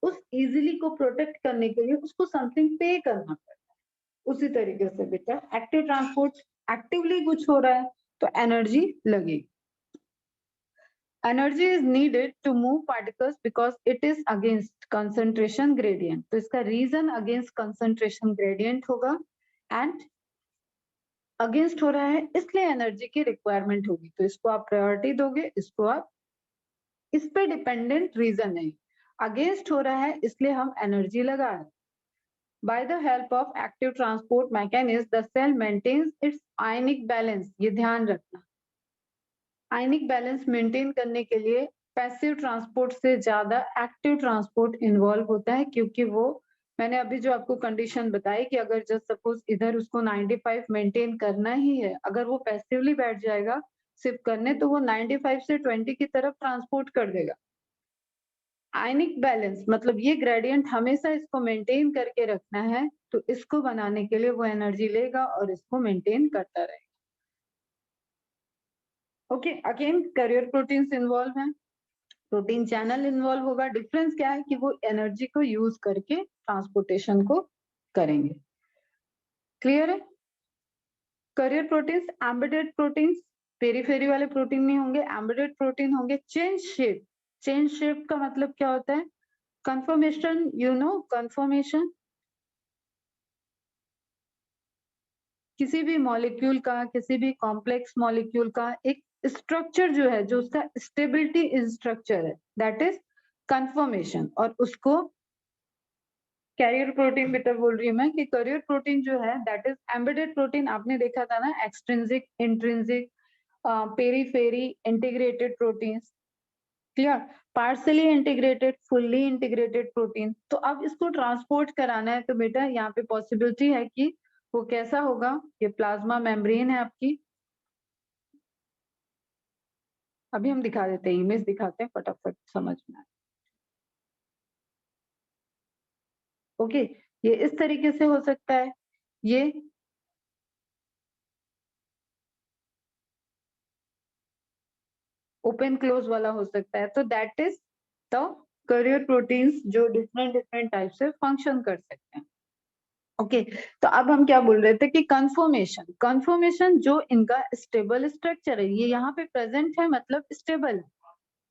उस इजीली को प्रोटेक्ट करने के लिए उसको समथिंग पे करना पड़ रहा है। उसी तरीके से बेटा एक्टिव ट्रांसपोर्ट, एक्टिवली कुछ हो रहा है तो एनर्जी लगेगी। Energy is needed to move particles because it is against concentration gradient, तो इसका रीजन अगेंस्ट कंसंट्रेशन ग्रेडियंट होगा, एंड अगेंस्ट हो रहा है इसलिए एनर्जी की रिक्वायरमेंट होगी, तो इसको आप प्रायोरिटी दोगे, इसको आप, इस पे डिपेंडेंट रीजन नहीं, अगेंस्ट हो रहा है इसलिए हम एनर्जी लगा रहे हैं। By the help of active transport mechanism the cell maintains its ionic balance, ये ध्यान रखना, आयनिक बैलेंस मेंटेन करने के लिए पैसिव ट्रांसपोर्ट से ज्यादा एक्टिव ट्रांसपोर्ट इन्वॉल्व होता है, क्योंकि वो, मैंने अभी जो आपको कंडीशन बताई कि अगर जस्ट सपोज इधर उसको 95 मेंटेन करना ही है, अगर वो पैसिवली बैठ जाएगा सिर्फ करने, तो वो 95 से 20 की तरफ ट्रांसपोर्ट कर देगा। आयनिक बैलेंस मतलब ये ग्रेडियंट हमेशा इसको मेंटेन करके रखना है, तो इसको बनाने के लिए वो एनर्जी लेगा और इसको मेंटेन करता रहेगा। Okay, again carrier proteins involve हैं, प्रोटीन चैनल इन्वॉल्व होगा, डिफरेंस क्या है कि वो एनर्जी को यूज करके ट्रांसपोर्टेशन को करेंगे। क्लियर है? Carrier proteins, embedded proteins, periphery वाले प्रोटीन नहीं होंगे, एम्बेडेड प्रोटीन होंगे। चेंज शेप, चेंज शेप का मतलब क्या होता है? कंफर्मेशन, यू नो कंफर्मेशन, किसी भी मॉलिक्यूल का, किसी भी कॉम्प्लेक्स मॉलिक्यूल का एक स्ट्रक्चर जो है, जो उसका स्टेबिलिटी स्ट्रक्चर है, दैट इज कंफर्मेशन, और उसको कैरियर प्रोटीन बेटा बोल रही हूँ मैं कि कैरियर प्रोटीन जो है दैट इज एम्बेडेड प्रोटीन। आपने देखा था ना, extrinsic, intrinsic, periphery, integrated proteins, clear, partially integrated, fully integrated protein. तो अब इसको ट्रांसपोर्ट कराना है तो बेटा यहाँ पे पॉसिबिलिटी है कि वो कैसा होगा, ये प्लाज्मा मेम्ब्रेन है आपकी। अभी हम दिखा देते हैं, इमेज दिखाते हैं, फटाफट समझ में आए। ओके, ये इस तरीके से हो सकता है, ये ओपन क्लोज वाला हो सकता है। तो that is the carrier proteins जो डिफरेंट डिफरेंट टाइप से फंक्शन कर सकते हैं। ओके, तो अब हम क्या बोल रहे थे कि कंफर्मेशन, कंफर्मेशन जो इनका स्टेबल स्ट्रक्चर है, ये यहाँ पे प्रेजेंट है मतलब स्टेबल है।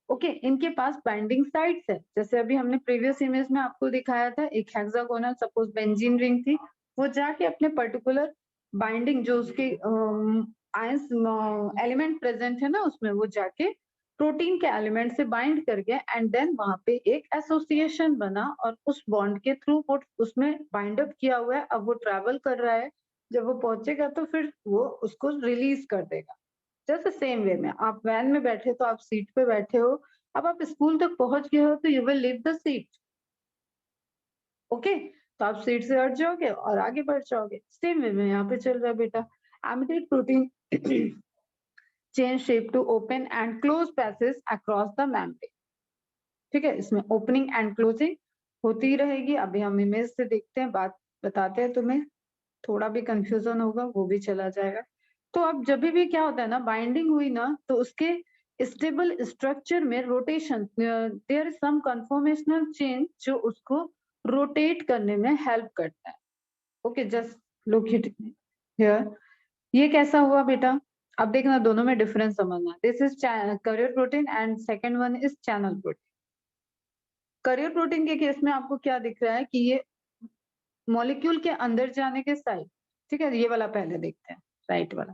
ओके, इनके पास बाइंडिंग साइट्स है, जैसे अभी हमने प्रीवियस इमेज में आपको दिखाया था, एक हेक्सागोनल सपोज बेंजीन रिंग थी, वो जाके अपने पर्टिकुलर बाइंडिंग जो उसके आयंस एलिमेंट प्रेजेंट है ना उसमें, वो जाके प्रोटीन के एलिमेंट से बाइंड कर गया एंड देन वहां पे एक एसोसिएशन बना और उस बॉन्ड के थ्रू वो उसमें बाइंड अप किया हुआ है। अब वो ट्रेवल कर रहा है, जब वो पहुंचेगा तो फिर वो उसको रिलीज कर देगा। जैसे सेम वे में आप वैन में बैठे तो आप सीट पे बैठे हो, अब आप स्कूल तक पहुंच गए हो तो you will leave the seat. Okay, तो आप सीट से हट जाओगे और आगे बढ़ जाओगे। सेम वे में यहाँ पे चल रहा है बेटा, एमिडेड protein change shape to open and close passes across the membrane। ठीक है, इसमें ओपनिंग एंड क्लोजिंग होती रहेगी। अभी हम इमेज से देखते हैं, बात बताते हैं, तुम्हें थोड़ा भी कंफ्यूजन होगा वो भी चला जाएगा। तो अब जब भी क्या होता है ना, बाइंडिंग हुई ना, तो उसके स्टेबल स्ट्रक्चर में rotation, there is some conformational change जो उसको रोटेट करने में हेल्प करता है। Okay, just look it here, ये कैसा हुआ बेटा, अब देखना दोनों में डिफरेंस समझना। This is carrier protein and second one is channel protein. Career protein के केस में आपको क्या दिख रहा है कि ये मॉलिक्यूल के अंदर जाने के साइड, ठीक है, ये वाला पहले देखते हैं, राइट वाला।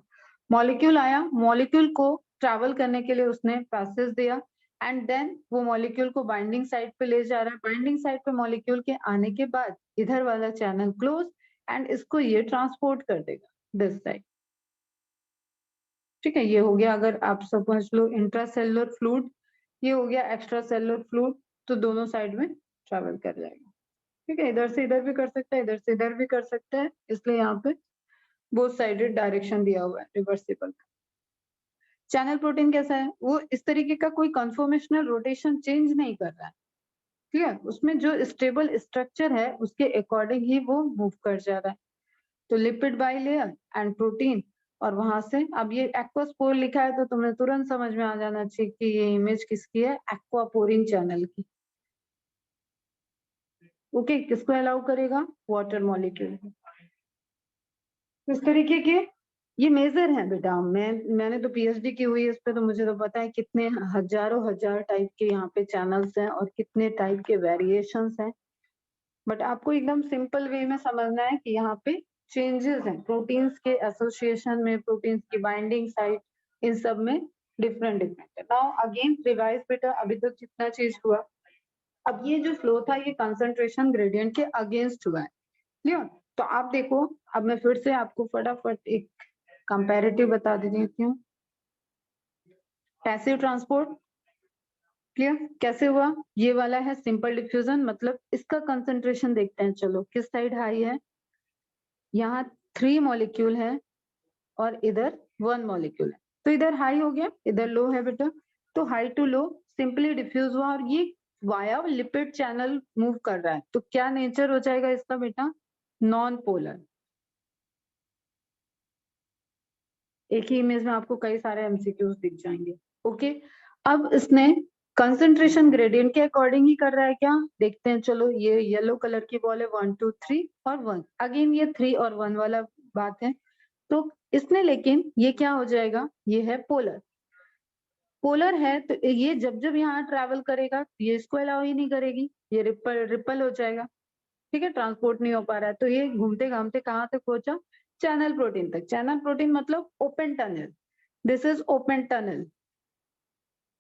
मॉलिक्यूल आया, मॉलिक्यूल को ट्रैवल करने के लिए उसने पैसेज दिया एंड देन वो मॉलिक्यूल को बाइंडिंग साइड पे ले जा रहा है। बाइंडिंग साइड पे मॉलिक्यूल के आने के बाद इधर वाला चैनल क्लोज एंड इसको ये ट्रांसपोर्ट कर देगा दिस साइड। ठीक है, ये हो गया, अगर आप समझ लो इंट्रासेलुलर फ्लूइड, ये हो गया एक्स्ट्रा सेलुलर फ्लूइड, तो दोनों साइड में ट्रैवल कर जाएगा। ठीक है, इधर से इधर भी कर सकता है, इधर से इधर भी कर सकता है, इसलिए यहाँ पे बोथ साइडेड डायरेक्शन दिया हुआ है, रिवर्सिबल। चैनल प्रोटीन कैसा है, वो इस तरीके का कोई कंफर्मेशनल रोटेशन चेंज नहीं कर रहा है, क्लियर, उसमें जो स्टेबल स्ट्रक्चर है उसके अकॉर्डिंग ही वो मूव कर जा रहा है। तो लिपिड बाइलेयर एंड प्रोटीन, और वहां से अब ये एक्वास्पोर लिखा है तो तुम्हें तुरंत समझ में आ जाना चाहिए कि ये इमेज किसकी है, एक्वापोरिन चैनल की। ओके, किसको अलाउ करेगा, वाटर मॉलिक्यूल। इस तरीके के ये मेजर है बेटा, मैंने तो पीएचडी की हुई है इस पे, तो मुझे तो पता है कितने हजारों हजार टाइप के यहाँ पे चैनल्स हैं और कितने टाइप के वेरिएशंस हैं। बट आपको एकदम सिंपल वे में समझना है कि यहाँ पे चेंजेस हैं प्रोटीन्स के एसोसिएशन में, प्रोटीन्स की बाइंडिंग साइट, इन सब में डिफरेंट डिफरेंट है। नाउ अगेन रिवाइज बेटा, अभी तक जितना चीज हुआ, अब ये जो फ्लो था ये कंसंट्रेशन ग्रेडियंट के अगेंस्ट हुआ है, क्लियर। तो आप देखो, अब मैं फिर से आपको फटाफट एक कंपैरेटिव बता देती हूँ। पैसिव ट्रांसपोर्ट, क्लियर, कैसे हुआ, ये वाला है सिंपल डिफ्यूजन, मतलब इसका कंसंट्रेशन देखते हैं, चलो किस साइड हाई है, यहाँ 3 मॉलिक्यूल है और इधर 1 मॉलिक्यूल है, तो इधर हाई हो गया, इधर लो है बेटा, तो high to low simply diffuse हुआ और ये वाया लिपिड चैनल मूव कर रहा है, तो क्या नेचर हो जाएगा इसका बेटा, नॉन पोलर। एक ही इमेज में आपको कई सारे एमसीक्यूज दिख जाएंगे। ओके, अब इसने कंसंट्रेशन ग्रेडियंट के अकॉर्डिंग ही कर रहा है क्या, देखते हैं, चलो ये येलो कलर की बॉल है, 1 2 3 और 1, अगेन ये 3 और 1 वाला बात है, तो इसने, लेकिन ये क्या हो जाएगा, ये है पोलर। पोलर है तो ये जब जब यहाँ ट्रैवल करेगा ये इसको अलाउ ही नहीं करेगी, ये रिपल रिपल हो जाएगा, ठीक है, ट्रांसपोर्ट नहीं हो पा रहा है, तो ये घूमते घामते कहाँ तक पहुंचा, चैनल प्रोटीन तक। चैनल प्रोटीन मतलब open tunnel, this is open tunnel.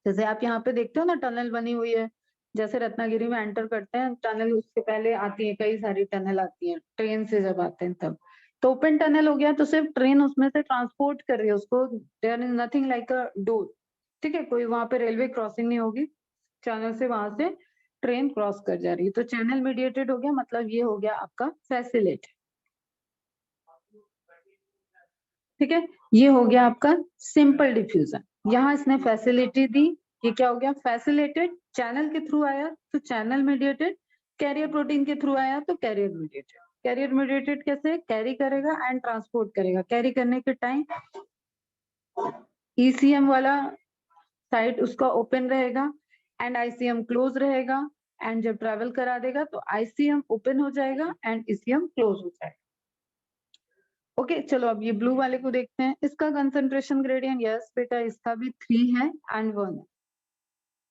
जैसे आप यहाँ पे देखते हो ना टनल बनी हुई है, जैसे रत्नागिरी में एंटर करते हैं टनल, उसके पहले आती है कई सारी टनल आती है ट्रेन से जब आते हैं तब, तो ओपन टनल हो गया तो सिर्फ ट्रेन उसमें से ट्रांसपोर्ट कर रही है उसको, there is nothing like a door, ठीक है, कोई वहां पे रेलवे क्रॉसिंग नहीं होगी, चैनल से वहां से ट्रेन क्रॉस कर जा रही है, तो चैनल मीडिएटेड हो गया, मतलब ये हो गया आपका फैसिलिटेड, ठीक है, ये हो गया आपका सिंपल डिफ्यूजन। यहाँ इसने फैसिलिटी दी, ये क्या हो गया फैसिलिटेड, चैनल के थ्रू आया तो चैनल मीडिएटेड, कैरियर प्रोटीन के थ्रू आया तो कैरियर मीडिएटेड। कैरियर मीडिएटेड कैसे, कैरी करेगा एंड ट्रांसपोर्ट करेगा, कैरी करने के टाइम ईसीएम वाला साइड उसका ओपन रहेगा एंड आईसीएम क्लोज रहेगा, एंड जब ट्रेवल करा देगा तो आईसीएम ओपन हो जाएगा एंड ईसीएम क्लोज हो जाएगा। ओके चलो अब ये ब्लू वाले को देखते हैं, इसका कंसंट्रेशन ग्रेडियंट, यस बेटा इसका भी 3 है एंड 1 है,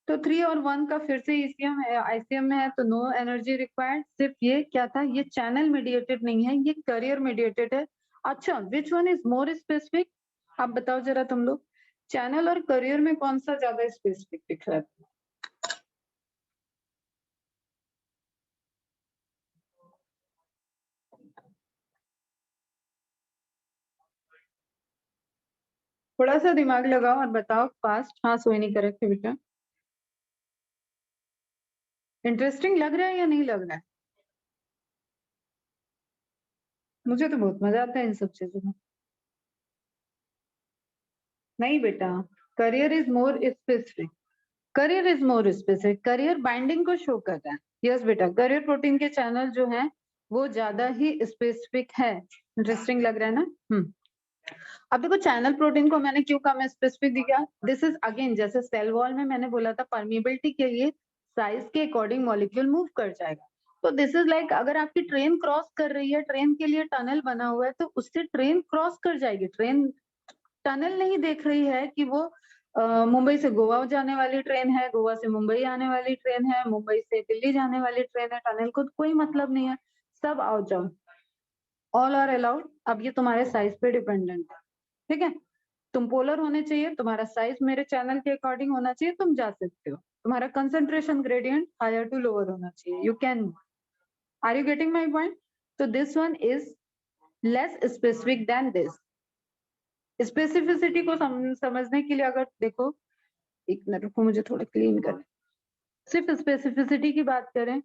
तो 3 और 1 का फिर से ईसीएम है, आईसीएम में है तो नो एनर्जी रिक्वायर्ड, सिर्फ ये क्या था, ये चैनल मीडिएटेड नहीं है, ये कैरियर मीडिएटेड है। अच्छा विच वन इज मोर स्पेसिफिक, आप बताओ जरा तुम लोग, चैनल और कैरियर में कौन सा ज्यादा स्पेसिफिक दिख रहा है? थोड़ा सा दिमाग लगाओ और बताओ फास्ट, हाँ सोई नहीं करेक्ट है बेटा। इंटरेस्टिंग लग रहा है या नहीं लग रहा है? मुझे तो बहुत मजा आता है इन सब चीजों में। नहीं बेटा, career is more specific, career is more specific, career binding को शो कर रहा है। यस बेटा, करियर प्रोटीन के चैनल जो है वो ज्यादा ही स्पेसिफिक है। इंटरेस्टिंग लग रहा है ना? अब देखो चैनल प्रोटीन को मैंने क्यों कम स्पेसिफिक दिया, दिस इज अगेन जैसे सेल वॉल में मैंने बोला था परमिबिलिटी के लिए साइज के अकॉर्डिंग मॉलिक्यूल मूव कर जाएगा, तो दिस इज लाइक अगर आपकी ट्रेन क्रॉस कर रही है, ट्रेन के लिए टनल बना हुआ है तो उससे ट्रेन क्रॉस कर जाएगी, ट्रेन टनल नहीं देख रही है कि वो मुंबई से गोवा जाने वाली ट्रेन है, गोवा से मुंबई आने वाली ट्रेन है, मुंबई से दिल्ली जाने वाली ट्रेन है, टनल को कोई मतलब नहीं है, सब आओ जाओ, ऑल आर अलाउड। अब ये तुम्हारे साइज पे डिपेंडेंट है, ठीक है, तुम पोलर होने चाहिए, तुम्हारा साइज मेरे चैनल के अकॉर्डिंग होना चाहिए, तुम जा सकते हो, तुम्हारा concentration gradient higher to lower होना चाहिए, you can, are you getting my point? तो this one is less specific than this. Specificity को समझने के लिए अगर देखो, एक मिनट रुको मुझे थोड़ा क्लीन करना, सिर्फ स्पेसिफिसिटी की बात करें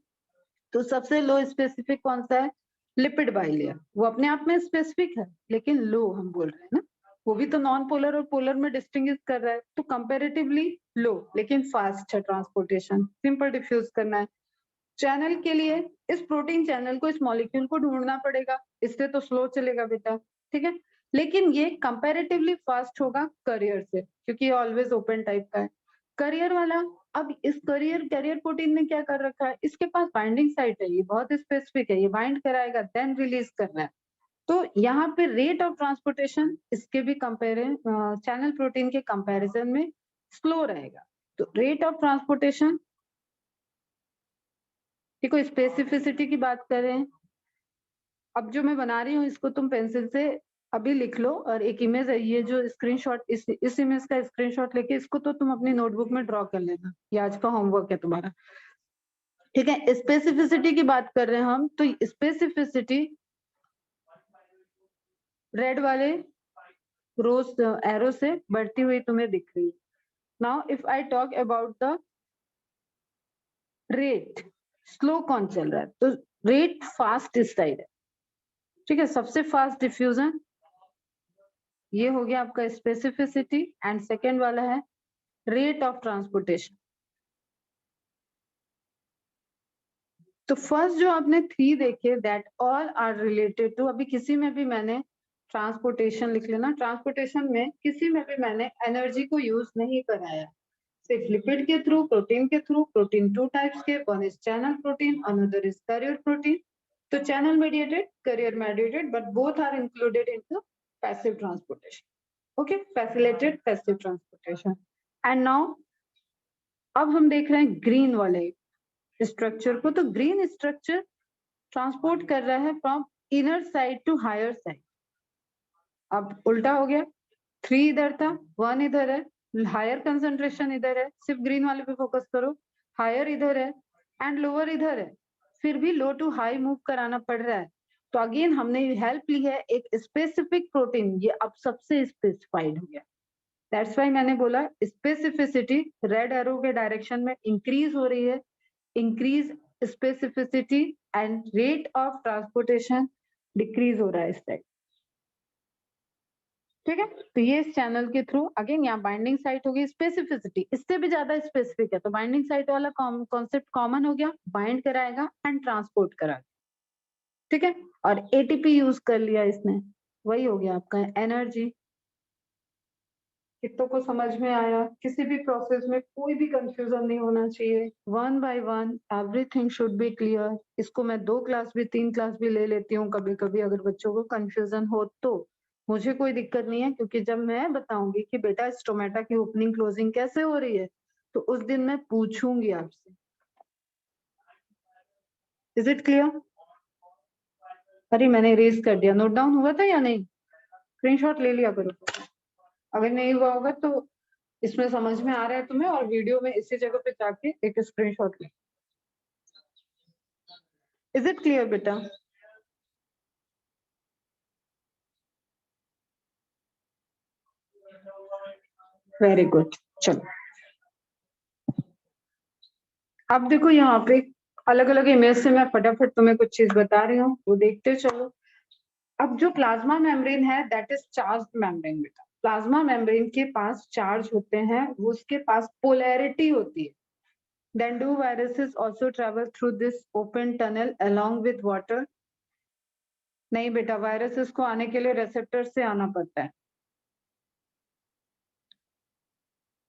तो सबसे लो स्पेसिफिक कौन सा है, लिपिड बाइलेयर, वो अपने आप में स्पेसिफिक है लेकिन लो हम बोल रहे हैं ना, वो भी तो नॉन पोलर और पोलर में डिस्टिंग्विश कर रहा है, तो कंपैरेटिवली लो लेकिन फास्ट है ट्रांसपोर्टेशन, सिंपल डिफ्यूज करना है। चैनल के लिए इस प्रोटीन चैनल को, इस मॉलिक्यूल को ढूंढना पड़ेगा, इससे तो स्लो चलेगा बेटा, ठीक है, लेकिन ये कंपैरेटिवली फास्ट होगा करियर से क्योंकि ये ऑलवेज ओपन टाइप का है। करियर वाला, अब इस करियर कैरियर प्रोटीन ने क्या कर रखा है, इसके पास बाइंडिंग साइट है, ये बहुत स्पेसिफिक है, ये बाइंड कराएगा देन रिलीज करना है, तो यहाँ पे रेट ऑफ ट्रांसपोर्टेशन इसके भी कंपेयर चैनल प्रोटीन के कंपैरिजन में स्लो रहेगा, तो रेट ऑफ ट्रांसपोर्टेशन, देखो स्पेसिफिसिटी की बात करें, अब जो मैं बना रही हूँ इसको तुम पेंसिल से अभी लिख लो, और एक इमेज है ये जो स्क्रीनशॉट, इस इमेज का स्क्रीनशॉट लेके इसको तो तुम अपनी नोटबुक में ड्रॉ कर लेना, ये आज का होमवर्क है तुम्हारा, ठीक है। स्पेसिफिसिटी की बात कर रहे हैं हम, तो स्पेसिफिसिटी रेड वाले रोज एरो से बढ़ती हुई तुम्हें दिख रही है। Now if I talk about the rate, slow कौन चल रहा है, तो रेट फास्ट इस साइड है, ठीक है, सबसे फास्ट डिफ्यूजन ये हो गया आपका स्पेसिफिसिटी, एंड सेकेंड वाला है रेट ऑफ ट्रांसपोर्टेशन। तो फर्स्ट जो आपने 3 देखे that all are related to, अभी किसी में भी मैंने ट्रांसपोर्टेशन लिख लेना, ट्रांसपोर्टेशन में किसी में भी मैंने एनर्जी को यूज नहीं कराया, सिर्फ लिपिड के थ्रू, प्रोटीन के थ्रू, प्रोटीन 2 टाइप्स के, one is channel protein, another is carrier protein, तो channel mediated, carrier mediated, but both are included into passive transportation, okay, facilitated passive transportation. And now अब हम देख रहे हैं green वाले structure को, तो ग्रीन स्ट्रक्चर ट्रांसपोर्ट कर रहा है from inner side to higher side, अब उल्टा हो गया, 3 इधर था 1 इधर है, हायर कंसंट्रेशन इधर है, सिर्फ ग्रीन वाले पे फोकस करो, हायर इधर है एंड लोअर इधर है, फिर भी लो टू हाई मूव कराना पड़ रहा है। तो अगेन हमने हेल्प ली है एक स्पेसिफिक प्रोटीन, ये अब सबसे स्पेसिफाइड हो गया। दैट्स वाई मैंने बोला स्पेसिफिसिटी रेड एरो के डायरेक्शन में इंक्रीज हो रही है, increase specificity and rate of transportation decrease हो रहा है इस साइड। ठीक है, तो ये इस चैनल के थ्रू अगेन यहाँ बाइंडिंग साइट होगी, स्पेसिफिसिटी इससे भी ज्यादा स्पेसिफिक है, तो बाइंडिंग साइट वाला कॉन्सेप्ट कॉमन हो गया, बाइंड कराएगा एंड ट्रांसपोर्ट कराएगा। ठीक है, और एटीपी यूज कर लिया इसने, वही हो गया आपका एनर्जी। कितनों को समझ में आया? किसी भी प्रोसेस में कोई भी कंफ्यूजन नहीं होना चाहिए, one by one everything should be clear. इसको मैं 2 क्लास भी 3 क्लास भी ले लेती हूँ कभी कभी, अगर बच्चों को कंफ्यूजन हो तो मुझे कोई दिक्कत नहीं है, क्योंकि जब मैं बताऊंगी कि बेटा स्टोमेटा की ओपनिंग क्लोजिंग कैसे हो रही है, तो उस दिन मैं पूछूंगी आपसे। Is it clear? अरे मैंने रेज कर दिया, नोट डाउन हुआ था या नहीं? स्क्रीनशॉट ले लिया करो, अगर नहीं हुआ होगा तो इसमें समझ में आ रहा है तुम्हें, और वीडियो में इसी जगह पे जाके एक स्क्रीनशॉट ले। इज इट क्लियर बेटा? Very good. चलो अब देखो यहाँ पे अलग अलग इमेज से मैं फटाफट तुम्हें कुछ चीज बता रही हूँ, वो देखते चलो। अब जो प्लाज्मा मेम्ब्रेन है दैट इज चार्ज मेम्ब्रेन बेटा। प्लाज्मा मेम्ब्रेन के पास चार्ज होते हैं, वो उसके पास पोलैरिटी होती है। Then do viruses also travel through this open tunnel along with water? नहीं बेटा, वायरसेस को आने के लिए रेसेप्टर से आना पड़ता है।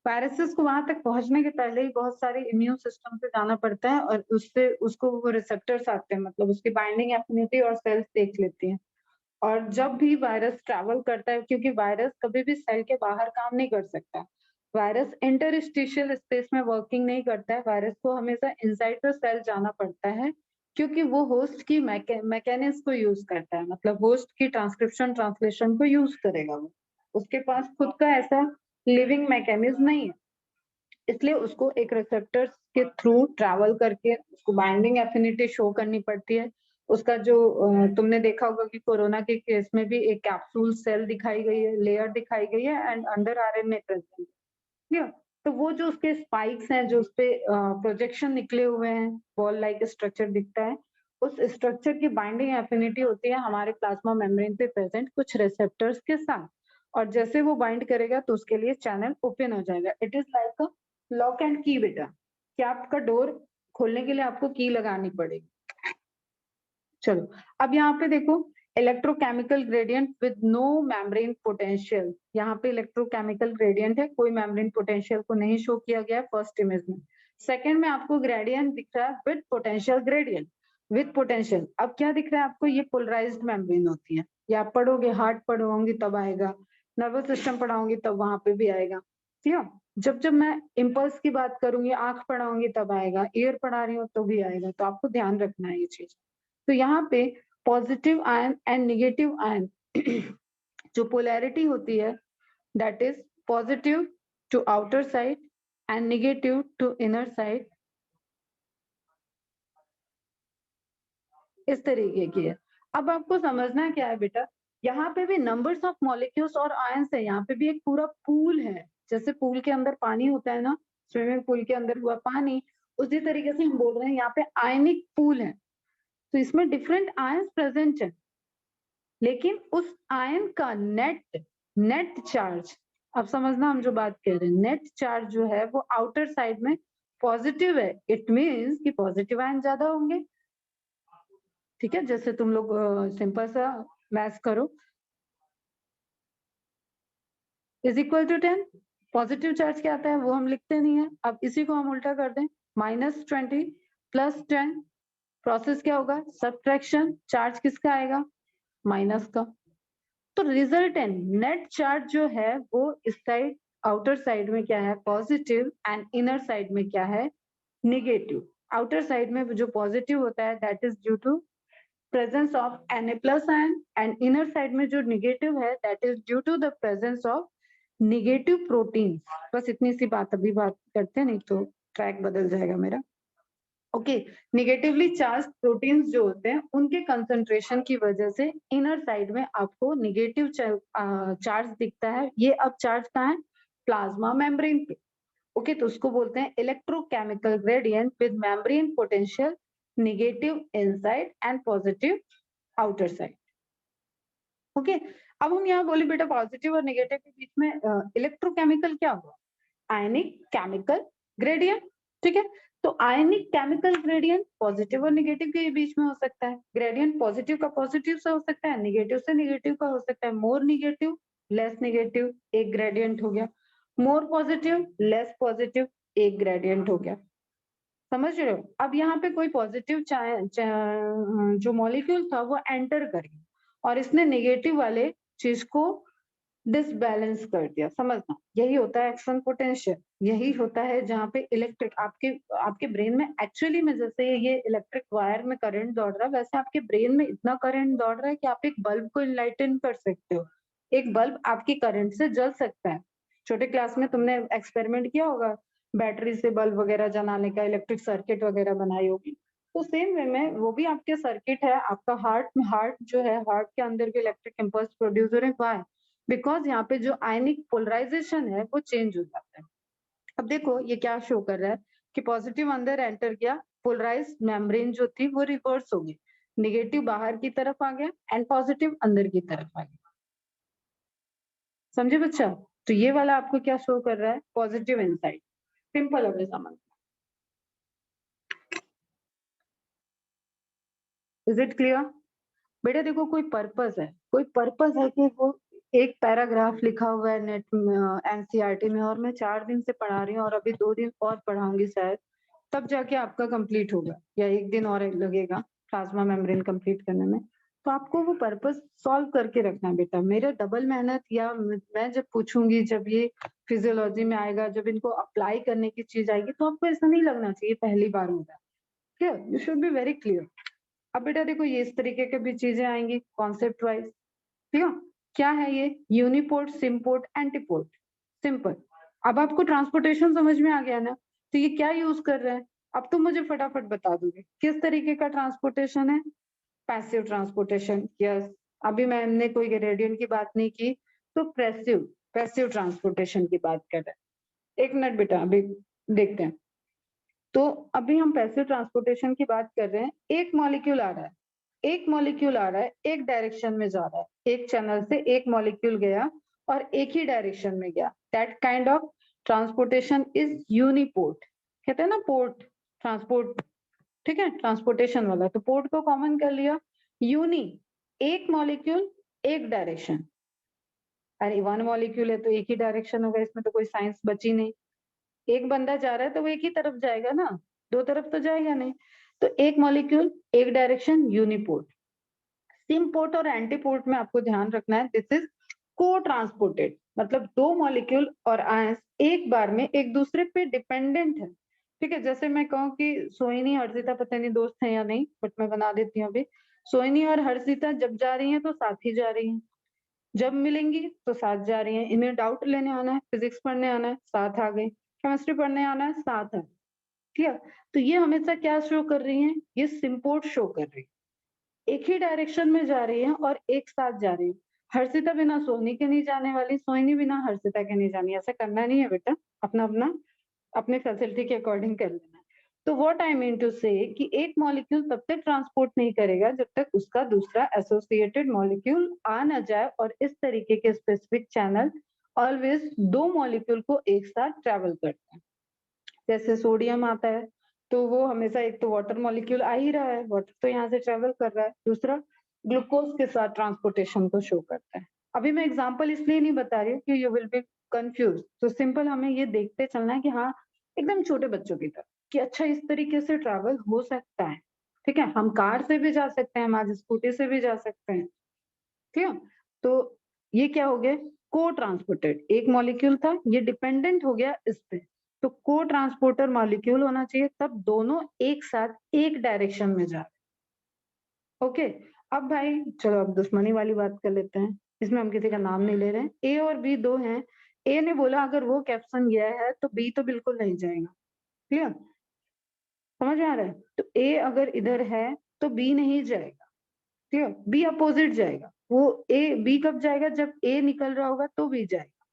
वायरसेस को वहां तक पहुंचने के पहले ही बहुत सारे इम्यून सिस्टम से जाना पड़ता है, और उससे उसको वो रिसेप्टर्स आते हैं, मतलब उसकी बाइंडिंग एफिनिटी और सेल्स देख लेती हैं। और जब भी वायरस ट्रैवल करता है, क्योंकि वायरस कभी भी सेल के बाहर काम नहीं कर सकता, वायरस इंटरस्टिशियल स्पेस में वर्किंग नहीं करता है, वायरस को हमेशा इनसाइड द सेल जाना पड़ता है, क्योंकि वो होस्ट की मैकेनिज्म को यूज करता है, मतलब होस्ट की ट्रांसक्रिप्शन ट्रांसलेशन को यूज करेगा वो। उसके पास खुद का ऐसा लिविंग मैकेनिज्म नहीं है, इसलिए उसको एक रिसेप्टर्स के थ्रू ट्रैवल करके उसको बाइंडिंग एफिनिटी शो करनी पड़ती है। उसका जो तुमने देखा होगा कि कोरोना के केस में भी एक कैप्सूल सेल दिखाई गई है, लेयर दिखाई गई है एंड अंडर आरएनए प्रेजेंट है। तो वो जो उसके स्पाइक्स हैं, जो उसपे प्रोजेक्शन निकले हुए हैं, बॉल लाइक स्ट्रक्चर दिखता है, उस स्ट्रक्चर की बाइंडिंग एफिनिटी होती है हमारे प्लाज्मा मेम्ब्रेन पे प्रेजेंट कुछ रिसेप्टर्स के साथ, और जैसे वो बाइंड करेगा तो उसके लिए चैनल ओपन हो जाएगा। It is like a lock and की बेटा, कि आपका डोर खोलने के लिए आपको की लगानी पड़ेगी। चलो अब यहाँ पे देखो, electrochemical gradient with no membrane potential. यहाँ पे इलेक्ट्रोकेमिकल ग्रेडियंट है, कोई मेम्ब्रेन पोटेंशियल को नहीं शो किया गया है फर्स्ट इमेज में। सेकंड में आपको ग्रेडियंट दिख रहा है with potential gradient, with potential. अब क्या दिख रहा है आपको? ये पोलराइज्ड मेम्ब्रेन होती है, या आप पढ़ोगे हार्ट पढ़ोगी तब आएगा, नर्वस सिस्टम पढ़ाऊंगी तब वहां पे भी आएगा। ठीक है, जब जब मैं इम्पल्स की बात करूंगी, आंख पढ़ाऊंगी तब आएगा, ईयर पढ़ा रही हूँ तो भी आएगा, तो आपको ध्यान रखना है ये चीज। तो यहाँ पे positive ion and negative ion जो पोलैरिटी होती है that is positive to outer side and negative to inner side, इस तरीके की है। अब आपको समझना क्या है बेटा, यहाँ पे भी नंबर्स ऑफ मॉलिक्यूल्स और आयंस है, यहाँ पे भी एक पूरा पूल है। जैसे पूल के अंदर पानी होता है ना, स्विमिंग पूल के अंदर हुआ पानी, उसी तरीके से हम बोल रहे हैं यहाँ पे आयनिक पूल है। तो इसमें डिफरेंट आयंस प्रेजेंट है, लेकिन उस आयन का नेट चार्ज, अब समझना हम जो बात कर रहे हैं, नेट चार्ज जो है वो आउटर साइड में पॉजिटिव है। इट मीन्स कि पॉजिटिव आयन ज्यादा होंगे। ठीक है, जैसे तुम लोग सिंपल सा मैथ करो, is equal to 10, positive charge क्या आता है वो हम लिखते नहीं है, अब इसी को हम उल्टा कर दें, -20 +10, प्रोसेस क्या होगा? सब्ट्रैक्शन, चार्ज किसका आएगा? माइनस का। तो रिजल्टेंट नेट चार्ज जो है वो इस साइड आउटर साइड में क्या है? पॉजिटिव, एंड इनर साइड में क्या है? निगेटिव। आउटर साइड में जो पॉजिटिव होता है that is due to presence of Na+ ion, and inner side में जो निगेटिव है that is due to the presence of negative protein. बस इतनी सी बात अभी बात करते हैं, नहीं तो ट्रैक बदल जाएगा मेरा। ओके, नेगेटिवली चार्ज प्रोटीन्स जो होते हैं उनके कंसंट्रेशन की वजह से इनर साइड में आपको नेगेटिव चार्ज दिखता है। ये अब चार्ज कहाँ है? प्लाज्मा मेम्ब्रेन पे। ओके, तो उसको बोलते हैं electrochemical gradient with membrane potential negative inside and positive outer side. Okay, अब हम यहाँ बोले बेटा पॉजिटिव और नेगेटिव के बीच में इलेक्ट्रोकेमिकल क्या हुआ? आयनिक केमिकल ग्रेडियंट। ठीक है, तो आयनिक केमिकल ग्रेडियंट पॉजिटिव और नेगेटिव के बीच में हो सकता है। ग्रेडियंट पॉजिटिव का पॉजिटिव से हो सकता है, नेगेटिव से नेगेटिव का हो सकता है। मोर नेगेटिव लेस नेगेटिव एक ग्रेडियंट हो गया, मोर पॉजिटिव लेस पॉजिटिव एक ग्रेडियंट हो गया। समझ रहे हो? अब यहाँ पे कोई पॉजिटिव जो मॉलिक्यूल था वो एंटर कर गया और इसने नेगेटिव वाले चीज को डिसबैलेंस कर दिया। समझना, यही होता है एक्शन पोटेंशियल। यही होता है जहाँ पे इलेक्ट्रिक आपके आपके ब्रेन में एक्चुअली में, जैसे ये इलेक्ट्रिक वायर में करंट दौड़ रहा है, वैसे आपके ब्रेन में इतना करंट दौड़ रहा है कि आप एक बल्ब को इनलाइटन कर सकते हो। एक बल्ब आपकी करंट से जल सकता है। छोटे क्लास में तुमने एक्सपेरिमेंट किया होगा, बैटरी से बल्ब वगैरह जलाने का, इलेक्ट्रिक सर्किट वगैरह बनाई होगी। तो सेम वे में वो भी आपके सर्किट है। आपका हार्ट जो है, हार्ट के अंदर भी इलेक्ट्रिक इम्पल्स प्रोड्यूस हो रहे हैं। व्हाई? बिकॉज यहाँ पे जो आयनिक पोलराइजेशन है वो चेंज हो जाता है। अब देखो ये क्या शो कर रहा है कि पॉजिटिव अंदर एंटर किया, पोलराइज मेम्ब्रेन जो थी वो रिवर्स हो गई, नेगेटिव बाहर की तरफ आ गया एंड पॉजिटिव अंदर की तरफ आ गया। समझे बच्चा? तो ये वाला आपको क्या शो कर रहा है? Positive inside. सिंपल है समझ। Is it clear? बेटा देखो कोई पर्पस है, कोई पर्पस है कि वो एक पैराग्राफ लिखा हुआ है नेट एनसीईआरटी में और मैं 4 दिन से पढ़ा रही हूँ और अभी 2 दिन और पढ़ाऊंगी शायद, तब जाके आपका कंप्लीट होगा या 1 दिन और लगेगा प्लाज्मा मेम्ब्रेन कंप्लीट करने में। तो आपको वो पर्पस सॉल्व करके रखना है बेटा। मेरा डबल मेहनत, या मैं जब पूछूंगी, जब ये फिजियोलॉजी में आएगा, जब इनको अप्लाई करने की चीज आएगी, तो आपको ऐसा नहीं लगना चाहिए पहली बार होगा। Clear? You should be very clear. अब बेटा देखो ये इस तरीके के भी चीजें आएंगी कॉन्सेप्ट वाइज। ठीक है, क्या है ये? Uniport, symport, antiport. सिंपल। अब आपको ट्रांसपोर्टेशन समझ में आ गया ना? तो ये क्या यूज कर रहे हैं? अब तुम मुझे फटाफट बता दोगे किस तरीके का ट्रांसपोर्टेशन है? Passive transportation. यस, अभी मैंने कोई ग्रेडियंट की बात नहीं की, तो पैसिव पैसिव ट्रांसपोर्टेशन की बात कर रहे हैं। 1 मिनट बेटा, अभी देखते हैं। तो अभी हम पैसिव ट्रांसपोर्टेशन की बात कर रहे हैं। एक मॉलिक्यूल आ रहा है, एक मॉलिक्यूल आ रहा है, एक डायरेक्शन में जा रहा है, एक चैनल से एक मॉलिक्यूल गया और एक ही डायरेक्शन में गया। That kind of transportation is uniport. कहते हैं ना पोर्ट, ट्रांसपोर्ट। ठीक है, ट्रांसपोर्टेशन वाला, तो पोर्ट को कॉमन कर लिया। यूनि, एक मॉलिक्यूल एक डायरेक्शन। अरे 1 मॉलिक्यूल है तो एक ही डायरेक्शन होगा, इसमें तो कोई साइंस बची नहीं। एक बंदा जा रहा है तो वो एक ही तरफ जाएगा ना, 2 तरफ तो जाएगा नहीं। तो एक मॉलिक्यूल एक डायरेक्शन, यूनिपोर्ट। सिमपोर्ट और एंटीपोर्ट में आपको ध्यान रखना है, दिस इज को ट्रांसपोर्टेड, मतलब 2 मॉलिक्यूल और आयंस एक बार में एक दूसरे पे डिपेंडेंट है। ठीक है, जैसे मैं कहूँ कि सोहिनी हर्षिता, पता नहीं दोस्त है या नहीं, बट मैं बना देती हूँ अभी। सोहिनी और हर्षिता जब जा रही हैं तो साथ ही जा रही हैं, जब मिलेंगी तो साथ जा रही हैं। इन्हें डाउट लेने आना है, फिजिक्स पढ़ने आना है, साथ आ गई। केमिस्ट्री पढ़ने आना है, साथ है। ठीक है, तो ये हमेशा क्या शो कर रही है? ये सिम्पोर्ट शो कर रही है, एक ही डायरेक्शन में जा रही है और एक साथ जा रही है। हर्षिता बिना सोनी के नहीं जाने वाली, सोनी बिना हर्षिता के नहीं जानी। ऐसा करना नहीं है बेटा, अपना अपना अपने फैसिलिटी के अकॉर्डिंग कर लेना है। तो what I mean to say कि एक मॉलिक्यूल तब तक ट्रांसपोर्ट नहीं करेगा जब तक उसका दूसरा एसोसिएटेड मॉलिक्यूल आ ना जाए, और इस तरीके के स्पेसिफिक चैनल ऑलवेज 2 मॉलिक्यूल को एक साथ ट्रेवल करते हैं। जैसे सोडियम आता है तो वो हमेशा, एक तो वाटर मॉलिक्यूल आ ही रहा है, वाटर तो यहाँ से ट्रेवल कर रहा है, दूसरा ग्लूकोज के साथ ट्रांसपोर्टेशन को शो करता है। अभी मैं एग्जांपल इसलिए नहीं बता रही हूँ कि यू विल बी कंफ्यूज। तो सिंपल हमें ये देखते चलना है कि हाँ, एकदम छोटे बच्चों की तरह, कि अच्छा इस तरीके से ट्रैवल हो सकता है। ठीक है, हम कार से भी जा सकते हैं, हम आज स्कूटी से भी जा सकते हैं। ठीक है, तो ये क्या हो गया? को ट्रांसपोर्टेड। एक मॉलिक्यूल था, ये डिपेंडेंट हो गया इस पे, तो को ट्रांसपोर्टर मॉलिक्यूल होना चाहिए, तब दोनों एक साथ एक डायरेक्शन में जा रहे। ओके, अब भाई चलो अब दुश्मनी वाली बात कर लेते हैं। इसमें हम किसी का नाम नहीं ले रहे हैं। ए और बी दो हैं। ए ने बोला अगर वो कैप्सन गया है तो बी तो बिल्कुल नहीं जाएगा। क्लियर, समझ में आ रहा है? तो ए अगर इधर है तो बी नहीं जाएगा, क्लियर, बी अपोजिट जाएगा, वो ए बी कब जाएगा, जब ए निकल रहा होगा तो बी जाएगा।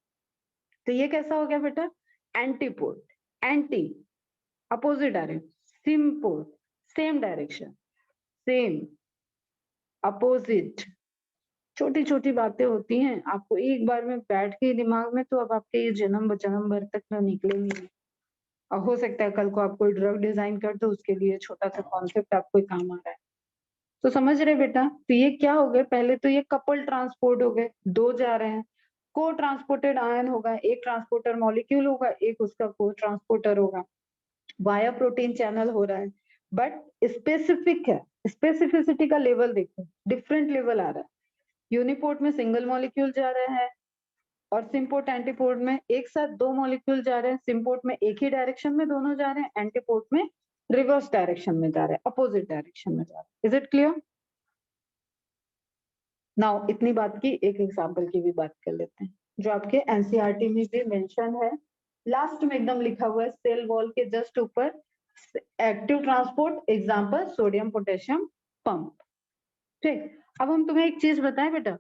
तो ये कैसा हो गया बेटा, antiport, anti opposite direction, symport same direction, same opposite. छोटी छोटी बातें होती हैं, आपको एक बार में बैठ के दिमाग में, तो अब आपके ये जन्म भर तक ना निकलेंगे। और हो सकता है कल को आप कोई ड्रग डिजाइन कर दो, उसके लिए छोटा सा कॉन्सेप्ट आपको काम आ रहा है। तो समझ रहे बेटा, तो ये क्या हो गए, पहले तो ये कपल ट्रांसपोर्ट हो गए, दो जा रहे हैं। को ट्रांसपोर्टेड आयन होगा, एक ट्रांसपोर्टर मॉलिक्यूल होगा, एक उसका को ट्रांसपोर्टर होगा, वाया प्रोटीन चैनल हो रहा है, बट स्पेसिफिक है, स्पेसिफिसिटी का लेवल देखो, डिफरेंट लेवल आ रहा है। यूनिपोर्ट में सिंगल मॉलिक्यूल जा रहा है, और सिम्पोर्ट एंटीपोर्ट में एक साथ दो मॉलिक्यूल जा रहे हैं। सिम्पोर्ट में एक ही डायरेक्शन में दोनों जा रहे हैं, एंटीपोर्ट में रिवर्स डायरेक्शन में जा रहे हैं, अपोजिट डायरेक्शन में जा रहे हैं। Is it clear? नाउ इतनी बात की, एक एग्जांपल की भी बात कर लेते हैं, जो आपके एनसीईआरटी में भी मेंशन है, लास्ट में एकदम लिखा हुआ है, सेल वॉल के जस्ट ऊपर, active transport example sodium potassium pump. ठीक, अब हम तुम्हें एक चीज बताएं बेटा,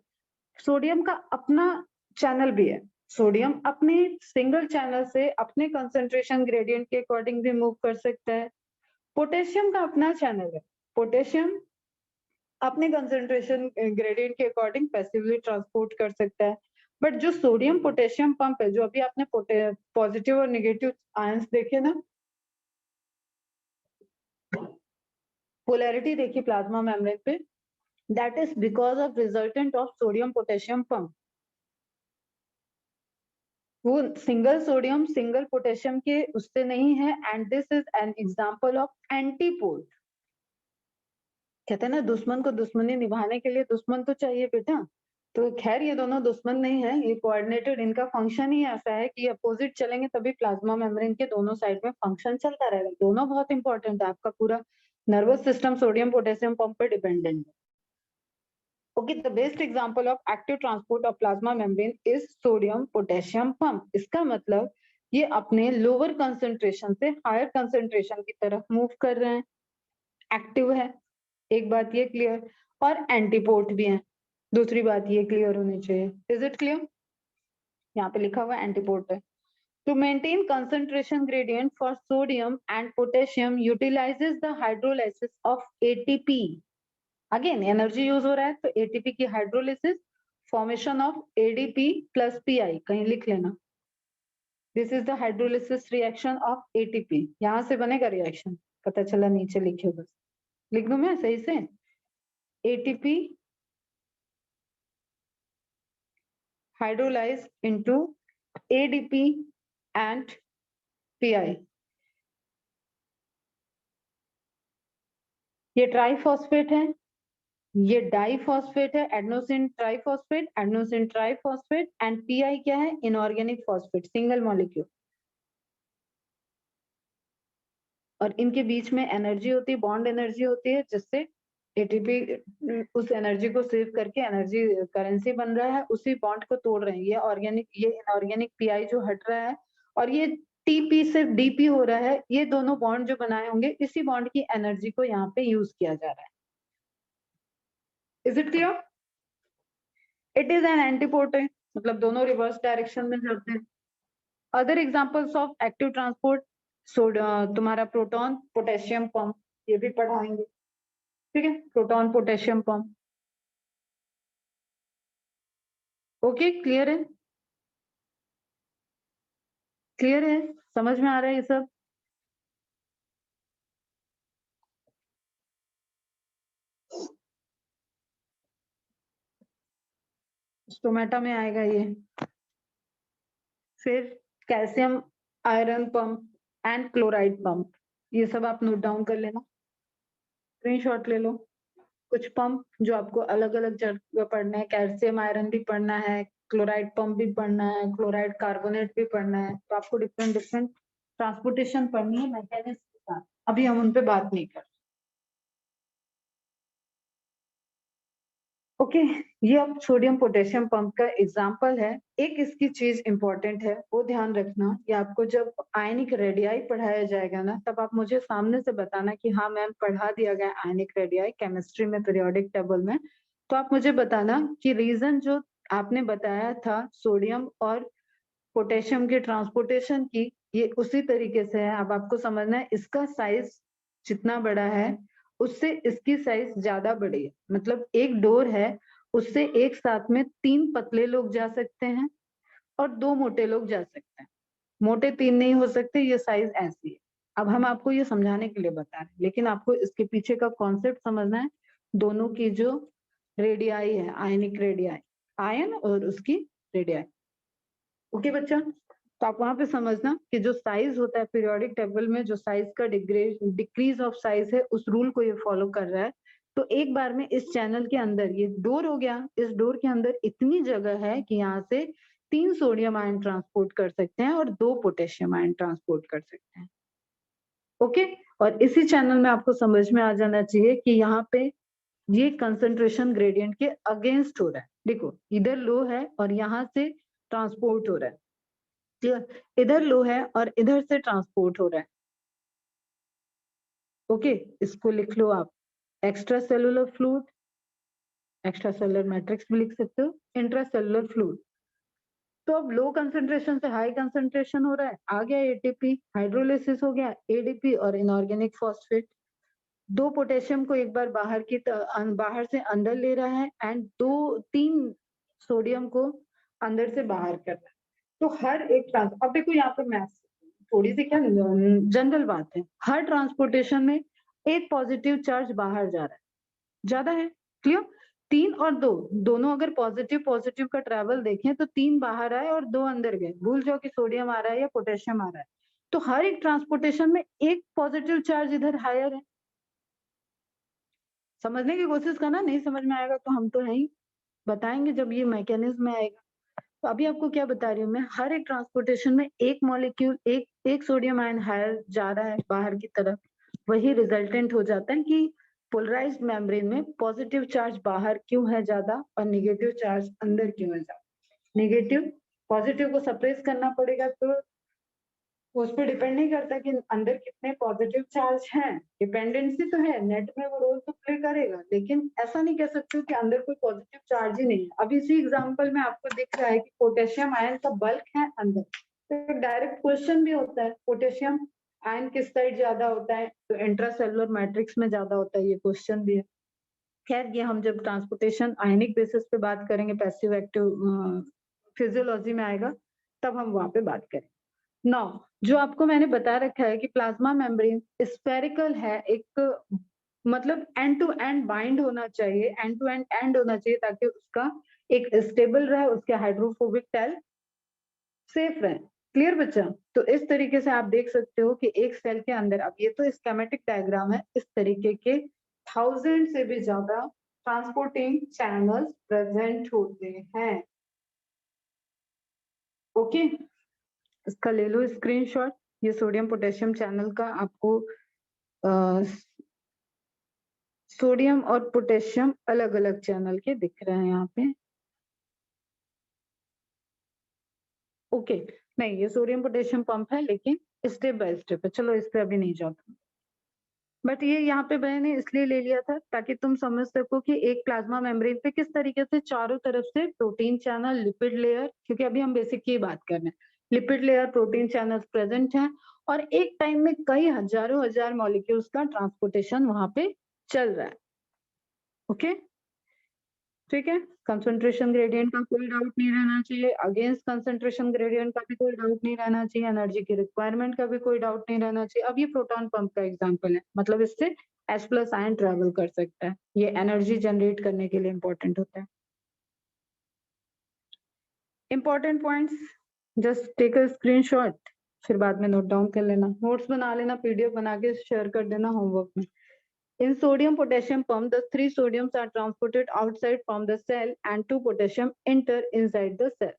सोडियम का अपना चैनल भी है, सोडियम अपने सिंगल चैनल से अपने कंसंट्रेशन ग्रेडियंट के अकॉर्डिंग भी मूव कर सकता है। पोटेशियम का अपना चैनल है, पोटेशियम अपने कंसंट्रेशन ग्रेडियंट के अकॉर्डिंग पैसिवली ट्रांसपोर्ट कर सकता है। बट जो सोडियम पोटेशियम पंप है, जो अभी आपने पॉजिटिव और नेगेटिव आयंस देखे ना, पोलैरिटी देखी प्लाज्मा मेम्ब्रेन पे, that is because of resultant of sodium potassium pump. वो सिंगल सोडियम सिंगल पोटेशियम के उससे नहीं है, and this is an example of antipode. कहते हैं ना, दुश्मन को दुश्मनी निभाने के लिए दुश्मन तो चाहिए बेटा। तो खैर ये दोनों दुश्मन नहीं है, ये कोऑर्डिनेटेड, इनका फंक्शन ही ऐसा है कि अपोजिट चलेंगे तभी प्लाज्मा मेम्ब्रेन के दोनों साइड में फंक्शन चलता रहेगा। दोनों बहुत इंपॉर्टेंट है, आपका पूरा nervous system sodium potassium pump पे डिपेंडेंट है। Okay, the best example of active transport of plasma membrane is sodium potassium pump. इसका मतलब ये अपने लोअर कंसंट्रेशन से हायर कंसंट्रेशन की तरफ मूव कर रहे हैं, एक्टिव है, एक बात ये क्लियर, और एंटीपोर्ट भी है, दूसरी बात ये क्लियर होनी चाहिए। Is it clear? यहाँ पे लिखा हुआ एंटीपोर्ट है। To maintain concentration gradient for sodium and potassium utilizes the hydrolysis of ATP. Again energy use हो रहा है, तो एटीपी की hydrolysis, formation of ADP plus pi, कहीं लिख लेना, this is the hydrolysis reaction of ATP. यहां से बनेगा रिएक्शन, पता चला नीचे लिखे हो, बस लिख दूं मैं सही से, ATP hydrolyse into ADP and pi. ये ट्राइफॉस्फेट है, ये डाइफॉस्फेट है, adenosine triphosphate, adenosine triphosphate, and pi क्या है, इनऑर्गेनिक फॉस्फेट, सिंगल मॉलिक्यूल। और इनके बीच में एनर्जी होती है, बॉन्ड एनर्जी होती है, जिससे एटीपी उस एनर्जी को सेव करके एनर्जी करेंसी बन रहा है, उसी बॉन्ड को तोड़ रहे हैं। ये ऑर्गेनिक, ये इनऑर्गेनिक पीआई जो हट रहा है, और ये टीपी से डीपी हो रहा है, ये दोनों बॉन्ड जो बनाए होंगे, इसी बॉन्ड की एनर्जी को यहाँ पे यूज किया जा रहा है। Is it clear? It is an antiporter, मतलब दोनों रिवर्स डायरेक्शन में चलते हैं। Other examples of active transport, तुम्हारा प्रोटॉन पोटेशियम पंप, ये भी पढ़ाएंगे, ठीक है, proton potassium pump. Okay, clear है? क्लियर है, समझ में आ रहा है ये सब? स्टोमेटा में आएगा ये। फिर calcium iron pump and chloride pump, ये सब आप नोट डाउन कर लेना, स्क्रीनशॉट ले लो। कुछ पंप जो आपको अलग अलग जगह पढ़ना है, कैल्शियम आयरन भी पढ़ना है, क्लोराइड पंप भी पढ़ना है, क्लोराइड कार्बोनेट भी पढ़ना है, तो आपको डिफरेंट डिफरेंट ट्रांसपोर्टेशन पढ़नी है मैकेनिक्स के साथ। अभी हम उन पे बात नहीं कर। ओके, ये अब सोडियम पोटेशियम पंप का एग्जाम्पल है। एक इसकी चीज इंपॉर्टेंट है, वो ध्यान रखना कि आपको जब आयनिक रेडियाई पढ़ाया जाएगा ना, तब आप मुझे सामने से बताना कि हाँ मैम पढ़ा दिया गया आयनिक रेडियाई केमिस्ट्री में पीरियोडिक टेबल में। तो आप मुझे बताना कि रीजन जो आपने बताया था सोडियम और पोटेशियम के ट्रांसपोर्टेशन की, ये उसी तरीके से है। अब आपको समझना है इसका साइज जितना बड़ा है उससे इसकी साइज ज्यादा बड़ी है। मतलब एक डोर है, उससे एक साथ में 3 पतले लोग जा सकते हैं और 2 मोटे लोग जा सकते हैं। मोटे 3 नहीं हो सकते, ये साइज ऐसी है। अब हम आपको ये समझाने के लिए बता रहे हैं, लेकिन आपको इसके पीछे का कॉन्सेप्ट समझना है। दोनों की जो रेडियाई है, आयनिक रेडियाई, आयन और उसकी रेडियाई। ओके बच्चा, तो आप वहां पे समझना कि जो साइज होता है पीरियोडिक टेबल में, जो साइज का डिक्रीज ऑफ साइज है, उस रूल को ये फॉलो कर रहा है। तो एक बार में इस चैनल के अंदर ये डोर हो गया, इस डोर के अंदर इतनी जगह है कि यहाँ से 3 सोडियम आयन ट्रांसपोर्ट कर सकते हैं और 2 पोटेशियम आयन ट्रांसपोर्ट कर सकते हैं। ओके, और इसी चैनल में आपको समझ में आ जाना चाहिए कि यहाँ पे ये कंसंट्रेशन ग्रेडियंट के अगेंस्ट हो रहा है। देखो इधर लो है और यहाँ से ट्रांसपोर्ट हो रहा है, क्लियर? इधर लो है और इधर से ट्रांसपोर्ट हो रहा है। ओके, इसको लिख लो आप extra cellular fluid, extra cellular matrix भी लिख सकते हो, इंट्रा सेलुलर फ्लूइड। तो अब लो कंसंट्रेशन से हाई कंसंट्रेशन हो रहा है, आ गया एटीपी, हाइड्रोलिसिस हो गया एडीपी और इनऑर्गेनिक फॉस्फेट। 2 पोटेशियम को एक बार बाहर से अंदर ले रहा है एंड 3 सोडियम को अंदर से बाहर कर रहा है। तो हर एक अब देखो यहाँ पर मैथ्स थोड़ी सी क्या जनरल बात है, हर ट्रांसपोर्टेशन में एक पॉजिटिव चार्ज बाहर जा रहा है, ज्यादा है, क्लियर? 3 और 2 दोनों अगर पॉजिटिव पॉजिटिव का ट्रेवल देखें तो 3 बाहर आए और 2 अंदर गए। भूल जाओ कि सोडियम आ रहा है या पोटेशियम आ रहा है। तो हर एक ट्रांसपोर्टेशन में एक पॉजिटिव चार्ज इधर हायर है। समझने की कोशिश करना, नहीं समझ में आएगा तो हम तो है ही, बताएंगे जब ये मैकेनिज्म में आएगा। तो अभी आपको क्या बता रही हूँ मैं, हर एक ट्रांसपोर्टेशन में एक मॉलिक्यूल, एक सोडियम आयन हायर जा रहा है बाहर की तरफ। वही रिजल्टेंट हो जाता है कि पोलराइज्ड मेम्ब्रेन में पॉजिटिव चार्ज बाहर क्यों है ज्यादा और निगेटिव चार्ज अंदर क्यों है ज्यादा। निगेटिव पॉजिटिव को सप्रेस करना पड़ेगा, तो उस पर डिपेंड नहीं करता कि अंदर कितने पॉजिटिव चार्ज हैं। डिपेंडेंसी तो है, नेट में वो रोल तो प्ले करेगा, लेकिन ऐसा नहीं कह सकते हो कि अंदर कोई पॉजिटिव चार्ज ही नहीं है। अब इसी एग्जांपल में आपको दिख रहा है कि पोटेशियम आयन का बल्क है अंदर, तो डायरेक्ट क्वेश्चन भी होता है पोटेशियम आयन किस साइड ज्यादा होता है, तो इंट्रासेलुलर मैट्रिक्स में ज्यादा होता है, ये क्वेश्चन भी है। खैर ये हम जब ट्रांसपोर्टेशन आयनिक बेसिस पे बात करेंगे, पैसिव एक्टिव फिजियोलॉजी में आएगा, तब हम वहां पे बात करेंगे। नाउ जो आपको मैंने बता रखा है कि प्लाज्मा मेम्ब्रेन स्फेरिकल है, एक मतलब एंड टू एंड बाइंड होना चाहिए, एंड टू एंड होना चाहिए, ताकि उसका एक स्टेबल रहे, उसके हाइड्रोफोबिक टेल सेफ रहे। क्लियर बच्चा? तो इस तरीके से आप देख सकते हो कि एक सेल के अंदर, अब ये तो स्कीमेटिक डायग्राम है, इस तरीके के 1000 से भी ज्यादा ट्रांसपोर्टिंग चैनल्स प्रेजेंट होते हैं। ओके, इसका ले लो स्क्रीनशॉट। ये सोडियम पोटेशियम चैनल का आपको सोडियम और पोटेशियम अलग अलग चैनल के दिख रहे हैं यहाँ पे। ओके, नहीं ये सोडियम पोटेशियम पंप है, लेकिन स्टेप बाय स्टेप है, चलो इस पे अभी नहीं जाता। बट ये यहाँ पे मैंने इसलिए ले लिया था ताकि तुम समझ सको कि एक प्लाज्मा मेम्ब्रेन पे किस तरीके से चारों तरफ से प्रोटीन चैनल, लिपिड लेयर, क्योंकि अभी हम बेसिक की बात कर रहे हैं, lipid layer, protein channels present हैं और एक टाइम में कई हजारों हजार मॉलिक्यूल्स का ट्रांसपोर्टेशन वहां पे चल रहा है। ओके, ठीक है, कंसंट्रेशन ग्रेडियंट का कोई डाउट नहीं रहना चाहिए, अगेंस्ट कंसंट्रेशन ग्रेडियंट का भी कोई डाउट नहीं रहना चाहिए, एनर्जी की रिक्वायरमेंट का भी कोई डाउट नहीं रहना चाहिए। अब ये प्रोटॉन पंप का एग्जांपल है, मतलब इससे H प्लस आयन ट्रेवल कर सकता है, ये एनर्जी जनरेट करने के लिए इंपॉर्टेंट होता है। Important points, just take a screenshot, फिर बाद में नोट डाउन कर लेना, नोट्स बना लेना, पीडीएफ बना के शेयर कर देना होमवर्क में। In sodium potassium pump, the 3 sodiums are transported outside from the cell and 2 potassium enter inside the cell.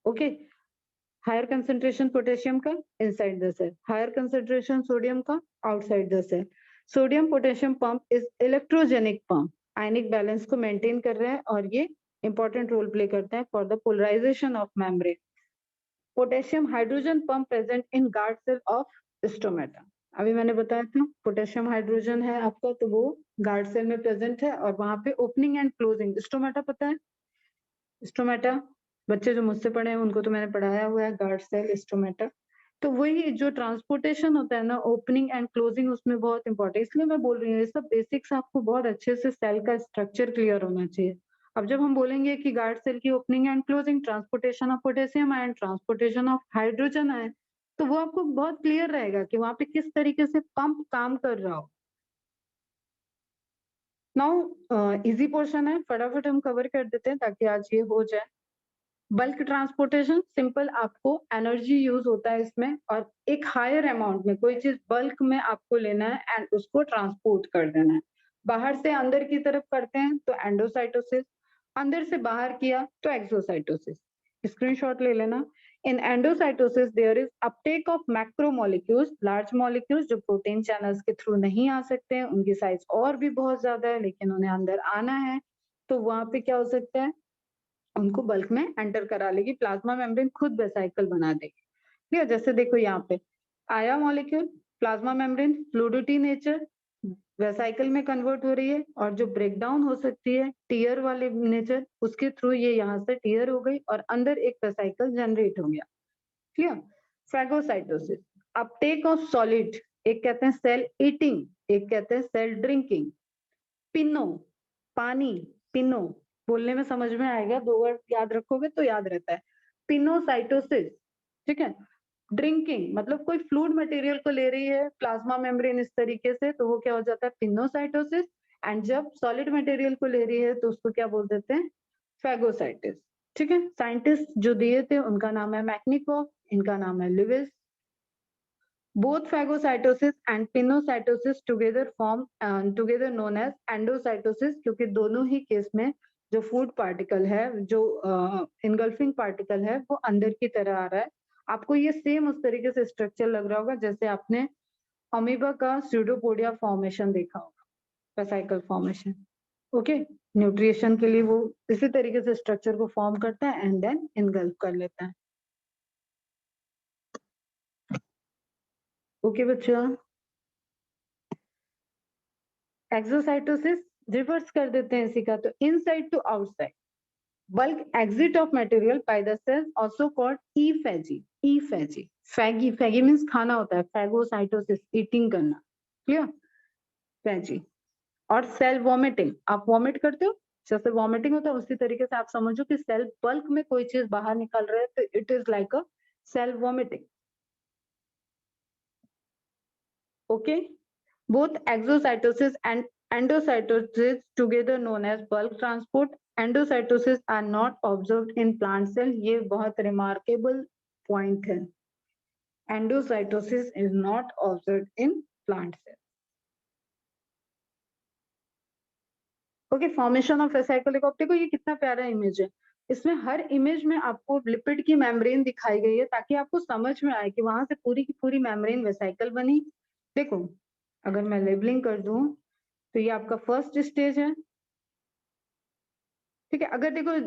Okay, higher concentration potassium का inside the cell, higher concentration sodium का outside the cell. Sodium potassium pump is electrogenic pump, ionic balance को maintain कर रहे हैं और ये important role play करते हैं for the polarization of membrane. Potassium hydrogen pump present in guard cell of stomata. अभी मैंने बताया था पोटेशियम हाइड्रोजन है आपका, तो वो गार्ड सेल में प्रेजेंट है और वहां पे ओपनिंग एंड क्लोजिंग, स्टोमेटा पता है, स्टोमेटा बच्चे जो मुझसे पढ़े हैं उनको तो मैंने पढ़ाया हुआ है, गार्ड सेल स्टोमेटा। तो वही जो ट्रांसपोर्टेशन होता है ना, ओपनिंग एंड क्लोजिंग, उसमें बहुत इंपॉर्टेंट, इसलिए मैं बोल रही हूँ ये सब बेसिक्स आपको बहुत अच्छे से सेल का स्ट्रक्चर क्लियर होना चाहिए। अब जब हम बोलेंगे कि गार्ड सेल की opening and closing, transportation of potassium ion, transportation of hydrogen ion, तो वो आपको बहुत क्लियर रहेगा कि वहां पे किस तरीके से पंप काम कर रहा हो। नाउ इजी पोर्शन है, फटाफट हम कवर कर देते हैं ताकि आज ये हो जाए। बल्क ट्रांसपोर्टेशन सिंपल, आपको एनर्जी यूज होता है इसमें और एक हायर अमाउंट में कोई चीज बल्क में आपको लेना है एंड उसको ट्रांसपोर्ट कर देना है। बाहर से अंदर की तरफ करते हैं तो एंडोसाइटोसिस, अंदर से बाहर किया तो एक्सोसाइटोसिस। स्क्रीनशॉट ले लेना। In endocytosis there is uptake of macromolecules, large molecules जो प्रोटीन चैनल्स के थ्रू नहीं आ सकते हैं, उनकी साइज और भी बहुत ज्यादा है लेकिन उन्हें अंदर आना है, तो वहां पे क्या हो सकता है, उनको बल्क में एंटर करा लेगी, प्लाज्मा मेम्ब्रेन खुद वेसाइकल बना देगी। ठीक है, जैसे देखो यहाँ पे आया molecule, plasma membrane fluidity nature, vesicle में कन्वर्ट हो रही है और जो ब्रेक डाउन हो सकती है टीयर वाले नेचर, उसके थ्रू ये यहाँ से टीयर हो गई और अंदर एक वेसाइकल जनरेट हो गया। Clear. Phagocytosis, Uptake of solid, एक कहते हैं सेल ईटिंग, एक कहते हैं सेल ड्रिंकिंग। पिनो, पानी, पिनो, बोलने में समझ में आएगा, दो वर्ड याद रखोगे तो याद रहता है। पिनोसाइटोसिस, ठीक है, ड्रिंकिंग मतलब कोई फ्लूइड मटेरियल को ले रही है प्लाज्मा मेम्ब्रेन इस तरीके से, तो वो क्या हो जाता है, पिनोसाइटोसिस। एंड जब सॉलिड मटेरियल को ले रही है तो उसको क्या बोल देते हैं, फैगोसाइटिस। ठीक है, साइंटिस्ट जो दिए थे उनका नाम है मैक्निकॉफ, इनका नाम है Lewis. Both phagocytosis and pinocytosis together form together known as endocytosis, क्योंकि दोनों ही केस में जो फूड पार्टिकल है, जो इनगल्फिंग पार्टिकल है, वो अंदर की तरह आ रहा है। आपको ये सेम उस तरीके से स्ट्रक्चर लग रहा होगा जैसे आपने अमीबा का स्यूडोपोडिया फॉर्मेशन देखा होगा, वेसाइकल फॉर्मेशन। ओके, न्यूट्रिशन के लिए वो इसी तरीके से स्ट्रक्चर को फॉर्म करता है एंड देन इनगल्फ कर लेता है। ओके बच्चों, एक्सोसाइटोसिस रिवर्स कर देते हैं इसी का, तो inside to outside, bulk exit of material by the cells also called ईफेजी। ईफेजी, फैगी, फैगी मींस खाना होता है, फैगोसाइटोसिस ईटिंग करना, क्लियर, फैजी। और सेल वॉमिटिंग, आप वॉमिट करते हो, जैसे वॉमिटिंग होता है उसी तरीके से आप समझो कि सेल बल्क में कोई चीज बाहर निकल रहा है तो it is like a cell vomiting. Okay, both exocytosis and endocytosis together known as bulk transport, endocytosis are not observed in plant cell, ये बहुत remarkable point है, endocytosis is not observed in plant cell। Okay, formation of vesicle, देखो ये कितना प्यारा image है, इसमें हर image में आपको लिपिड की मेम्ब्रेन दिखाई गई है ताकि आपको समझ में आए कि वहां से पूरी की पूरी मेम्ब्रेन वेसाइकल बनी। देखो अगर मैं लेबलिंग कर दूं तो ये आपका फर्स्ट स्टेज है, ठीक है। अगर देखो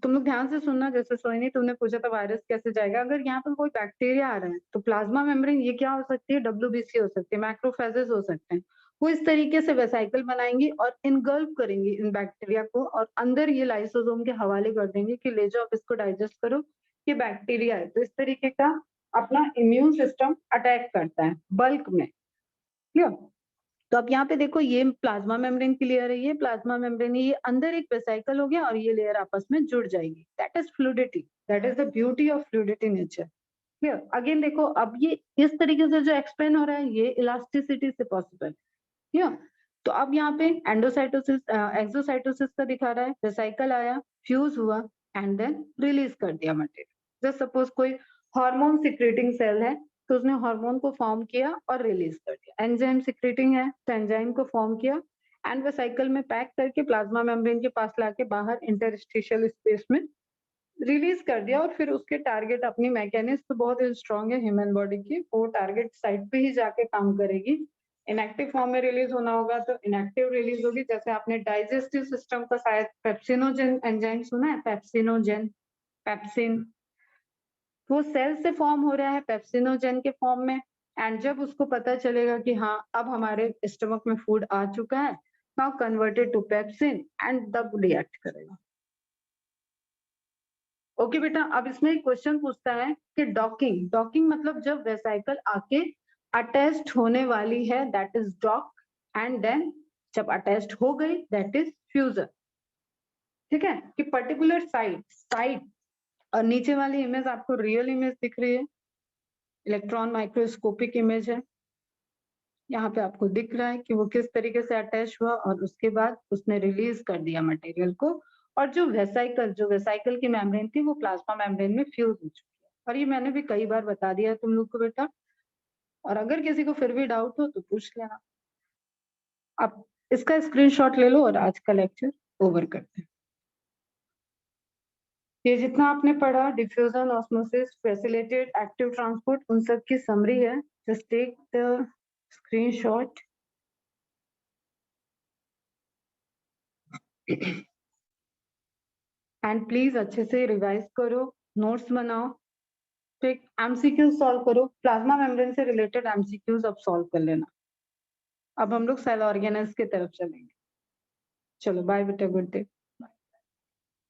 तुम लोग ध्यान से सुनना, जैसे सोनी तुमने पूछा था वायरस कैसे जाएगा, अगर यहाँ पर कोई बैक्टीरिया आ रहा है तो प्लाज्मा मेम्ब्रेन ये क्या हो सकती है, डब्ल्यूबीसी हो सकती है, मैक्रोफेजेस हो सकते हैं, वो इस तरीके से वेसाइकल बनाएंगी और इनगल्फ करेंगी इन बैक्टीरिया को और अंदर ये लाइसोसोम के हवाले कर देंगे कि ले जाओ आप इसको डाइजेस्ट करो, ये बैक्टीरिया है। तो इस तरीके का अपना इम्यून सिस्टम अटैक करता है बल्क में, क्लियर। तो अब यहाँ पे देखो ये प्लाज्मा मेम्ब्रेन की लेयर है, ये प्लाज्मा मेम्ब्रेन, ये अंदर एक वेसाइकल हो गया और ये लेयर आपस में जुड़ जाएगी, that is fluidity, that is the beauty of fluidity nature. Clear, again देखो अब ये इस तरीके से जो एक्सप्लेन हो रहा है ये इलास्टिसिटी से पॉसिबल, क्लियर। तो अब यहाँ पे एंडोसाइटोसिस एक्सोसाइटोसिस का दिखा रहा है, वेसाइकल आया, फ्यूज हुआ एंड देन रिलीज कर दिया मटेरियल। जस्ट सपोज कोई हार्मोन सिक्रेटिंग सेल है तो उसने हार्मोन को फॉर्म किया और रिलीज कर दिया, एंजाइम सिक्रेटिंग है तो एंजाइम को फॉर्म किया एंड वेसाइकल में पैक करके प्लाज्मा मेम्ब्रेन के पास लाके बाहर इंटरस्टिशियल स्पेस में रिलीज कर दिया। और फिर उसके टारगेट, अपनी मैकेनिज्म तो बहुत स्ट्रांग है ह्यूमन बॉडी की, वो टारगेट साइट पे ही जाके काम करेगी इनएक्टिव फॉर्म में रिलीज होना होगा तो इनएक्टिव रिलीज होगी। जैसे आपने डाइजेस्टिव सिस्टम का शायद पेप्सिनोजेन एंजाइम सुना है, पेप्सिनोजेन, पेप्सिन, वो सेल से फॉर्म हो रहा है पेप्सिनोजेन के फॉर्म में। एंड जब उसको पता चलेगा कि हाँ अब हमारे स्टमक में फूड आ चुका है, now converted to pepsin and तब रिएक्ट करेगा। ओके बेटा, अब इसमें एक क्वेश्चन पूछता है कि डॉकिंग, डॉकिंग मतलब जब वेसाइकल आके अटैच्ड होने वाली है, that is dock, and then जब अटैच्ड हो गई दैट इज फ्यूजन। ठीक है, कि पर्टिकुलर साइट और नीचे वाली इमेज आपको रियल इमेज दिख रही है, इलेक्ट्रॉन माइक्रोस्कोपिक इमेज है। यहाँ पे आपको दिख रहा है कि वो किस तरीके से अटैच हुआ और उसके बाद उसने रिलीज कर दिया मटेरियल को, और जो वेसाइकल की मेम्ब्रेन थी वो प्लाज्मा मेम्ब्रेन में फ्यूज हो चुकी है। और ये मैंने भी कई बार बता दिया है तुम लोग को बेटा, और अगर किसी को फिर भी डाउट हो तो पूछ लेना। अब इसका स्क्रीनशॉट ले लो और आज का लेक्चर ओवर करते हैं। ये जितना आपने पढ़ा, diffusion, osmosis, facilitated active transport, उन सब की समरी है। Just take the screenshot and please अच्छे से रिवाइज करो, नोट्स बनाओ, ठीक, एमसीक्यू सॉल्व करो, प्लाज्मा मेम्ब्रेन से रिलेटेड एमसीक्यूज अब सॉल्व कर लेना। अब हम लोग सेल ऑर्गेनेल्स की तरफ चलेंगे। चलो बाय बेटा, गुड डे।